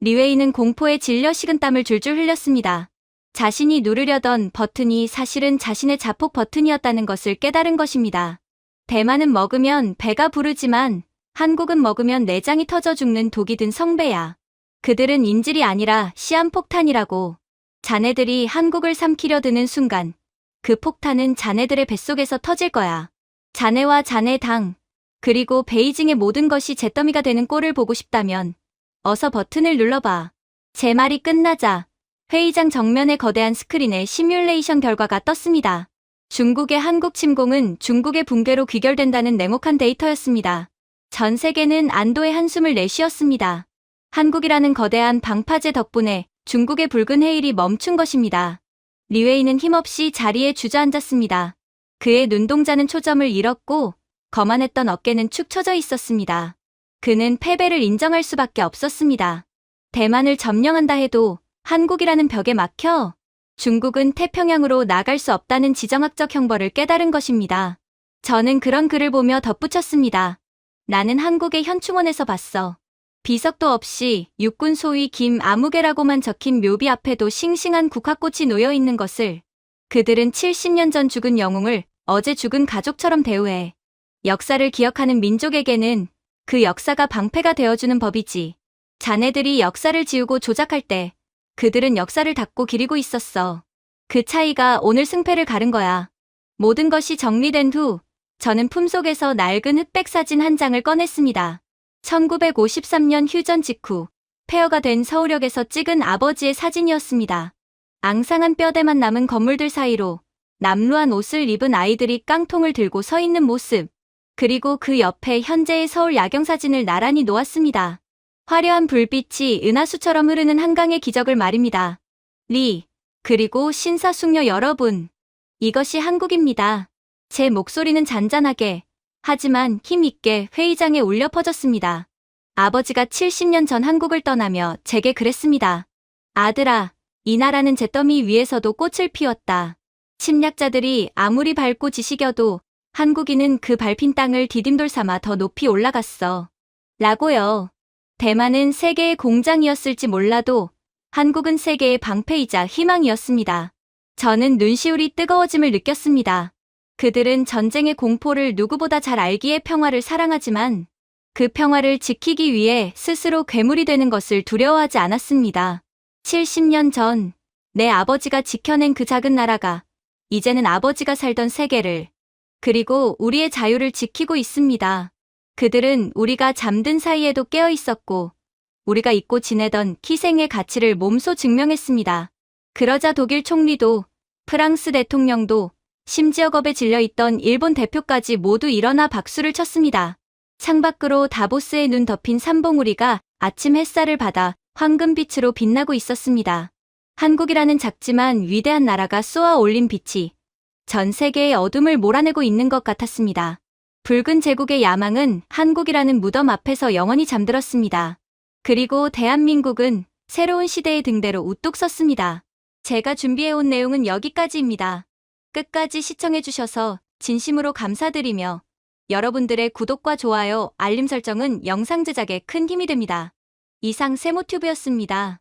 리웨이는 공포에 질려 식은땀을 줄줄 흘렸습니다. 자신이 누르려던 버튼이 사실은 자신의 자폭 버튼이었다는 것을 깨달은 것입니다. 대만은 먹으면 배가 부르지만 한국은 먹으면 내장이 터져 죽는 독이 든 성배야. 그들은 인질이 아니라 시한폭탄이라고. 자네들이 한국을 삼키려 드는 순간 그 폭탄은 자네들의 뱃속에서 터질 거야. 자네와 자네 당, 그리고 베이징의 모든 것이 잿더미가 되는 꼴을 보고 싶다면 어서 버튼을 눌러봐. 제 말이 끝나자 회의장 정면의 거대한 스크린에 시뮬레이션 결과가 떴습니다. 중국의 한국 침공은 중국의 붕괴로 귀결된다는 냉혹한 데이터였습니다. 전 세계는 안도의 한숨을 내쉬었습니다. 한국이라는 거대한 방파제 덕분에 중국의 붉은 해일이 멈춘 것입니다. 리웨이는 힘없이 자리에 주저앉았습니다. 그의 눈동자는 초점을 잃었고 거만했던 어깨는 축 처져 있었습니다. 그는 패배를 인정할 수밖에 없었습니다. 대만을 점령한다 해도 한국이라는 벽에 막혀 중국은 태평양으로 나갈 수 없다는 지정학적 형벌을 깨달은 것입니다. 저는 그런 글을 보며 덧붙였습니다. 나는 한국의 현충원에서 봤어. 비석도 없이 육군 소위 김아무개라고만 적힌 묘비 앞에도 싱싱한 국화꽃이 놓여있는 것을. 그들은 70년 전 죽은 영웅을 어제 죽은 가족처럼 대우해. 역사를 기억하는 민족에게는 그 역사가 방패가 되어주는 법이지. 자네들이 역사를 지우고 조작할 때 그들은 역사를 닫고 기리고 있었어. 그 차이가 오늘 승패를 가른 거야. 모든 것이 정리된 후 저는 품속에서 낡은 흑백 사진 한 장을 꺼냈습니다. 1953년 휴전 직후 폐허가 된 서울역에서 찍은 아버지의 사진이었습니다. 앙상한 뼈대만 남은 건물들 사이로 남루한 옷을 입은 아이들이 깡통을 들고 서 있는 모습. 그리고 그 옆에 현재의 서울 야경 사진을 나란히 놓았습니다. 화려한 불빛이 은하수처럼 흐르는 한강의 기적을 말입니다. 리, 그리고 신사숙녀 여러분, 이것이 한국입니다. 제 목소리는 잔잔하게, 하지만 힘있게 회의장에 울려 퍼졌습니다. 아버지가 70년 전 한국을 떠나며 제게 그랬습니다. 아들아, 이 나라는 잿더미 위에서도 꽃을 피웠다. 침략자들이 아무리 밟고 지식여도 한국인은 그 밟힌 땅을 디딤돌 삼아 더 높이 올라갔어. 라고요. 대만은 세계의 공장이었을지 몰라도 한국은 세계의 방패이자 희망이었습니다. 저는 눈시울이 뜨거워짐을 느꼈습니다. 그들은 전쟁의 공포를 누구보다 잘 알기에 평화를 사랑하지만 그 평화를 지키기 위해 스스로 괴물이 되는 것을 두려워하지 않았습니다. 70년 전, 내 아버지가 지켜낸 그 작은 나라가 이제는 아버지가 살던 세계를, 그리고 우리의 자유를 지키고 있습니다. 그들은 우리가 잠든 사이에도 깨어 있었고, 우리가 잊고 지내던 희생의 가치를 몸소 증명했습니다. 그러자 독일 총리도, 프랑스 대통령도, 심지어 겁에 질려있던 일본 대표까지 모두 일어나 박수를 쳤습니다. 창밖으로 다보스의 눈 덮인 삼봉우리가 아침 햇살을 받아 황금빛으로 빛나고 있었습니다. 한국이라는 작지만 위대한 나라가 쏘아 올린 빛이 전 세계의 어둠을 몰아내고 있는 것 같았습니다. 붉은 제국의 야망은 한국이라는 무덤 앞에서 영원히 잠들었습니다. 그리고 대한민국은 새로운 시대의 등대로 우뚝 섰습니다. 제가 준비해온 내용은 여기까지입니다. 끝까지 시청해주셔서 진심으로 감사드리며 여러분들의 구독과 좋아요, 알림 설정은 영상 제작에 큰 힘이 됩니다. 이상 세모튜브였습니다.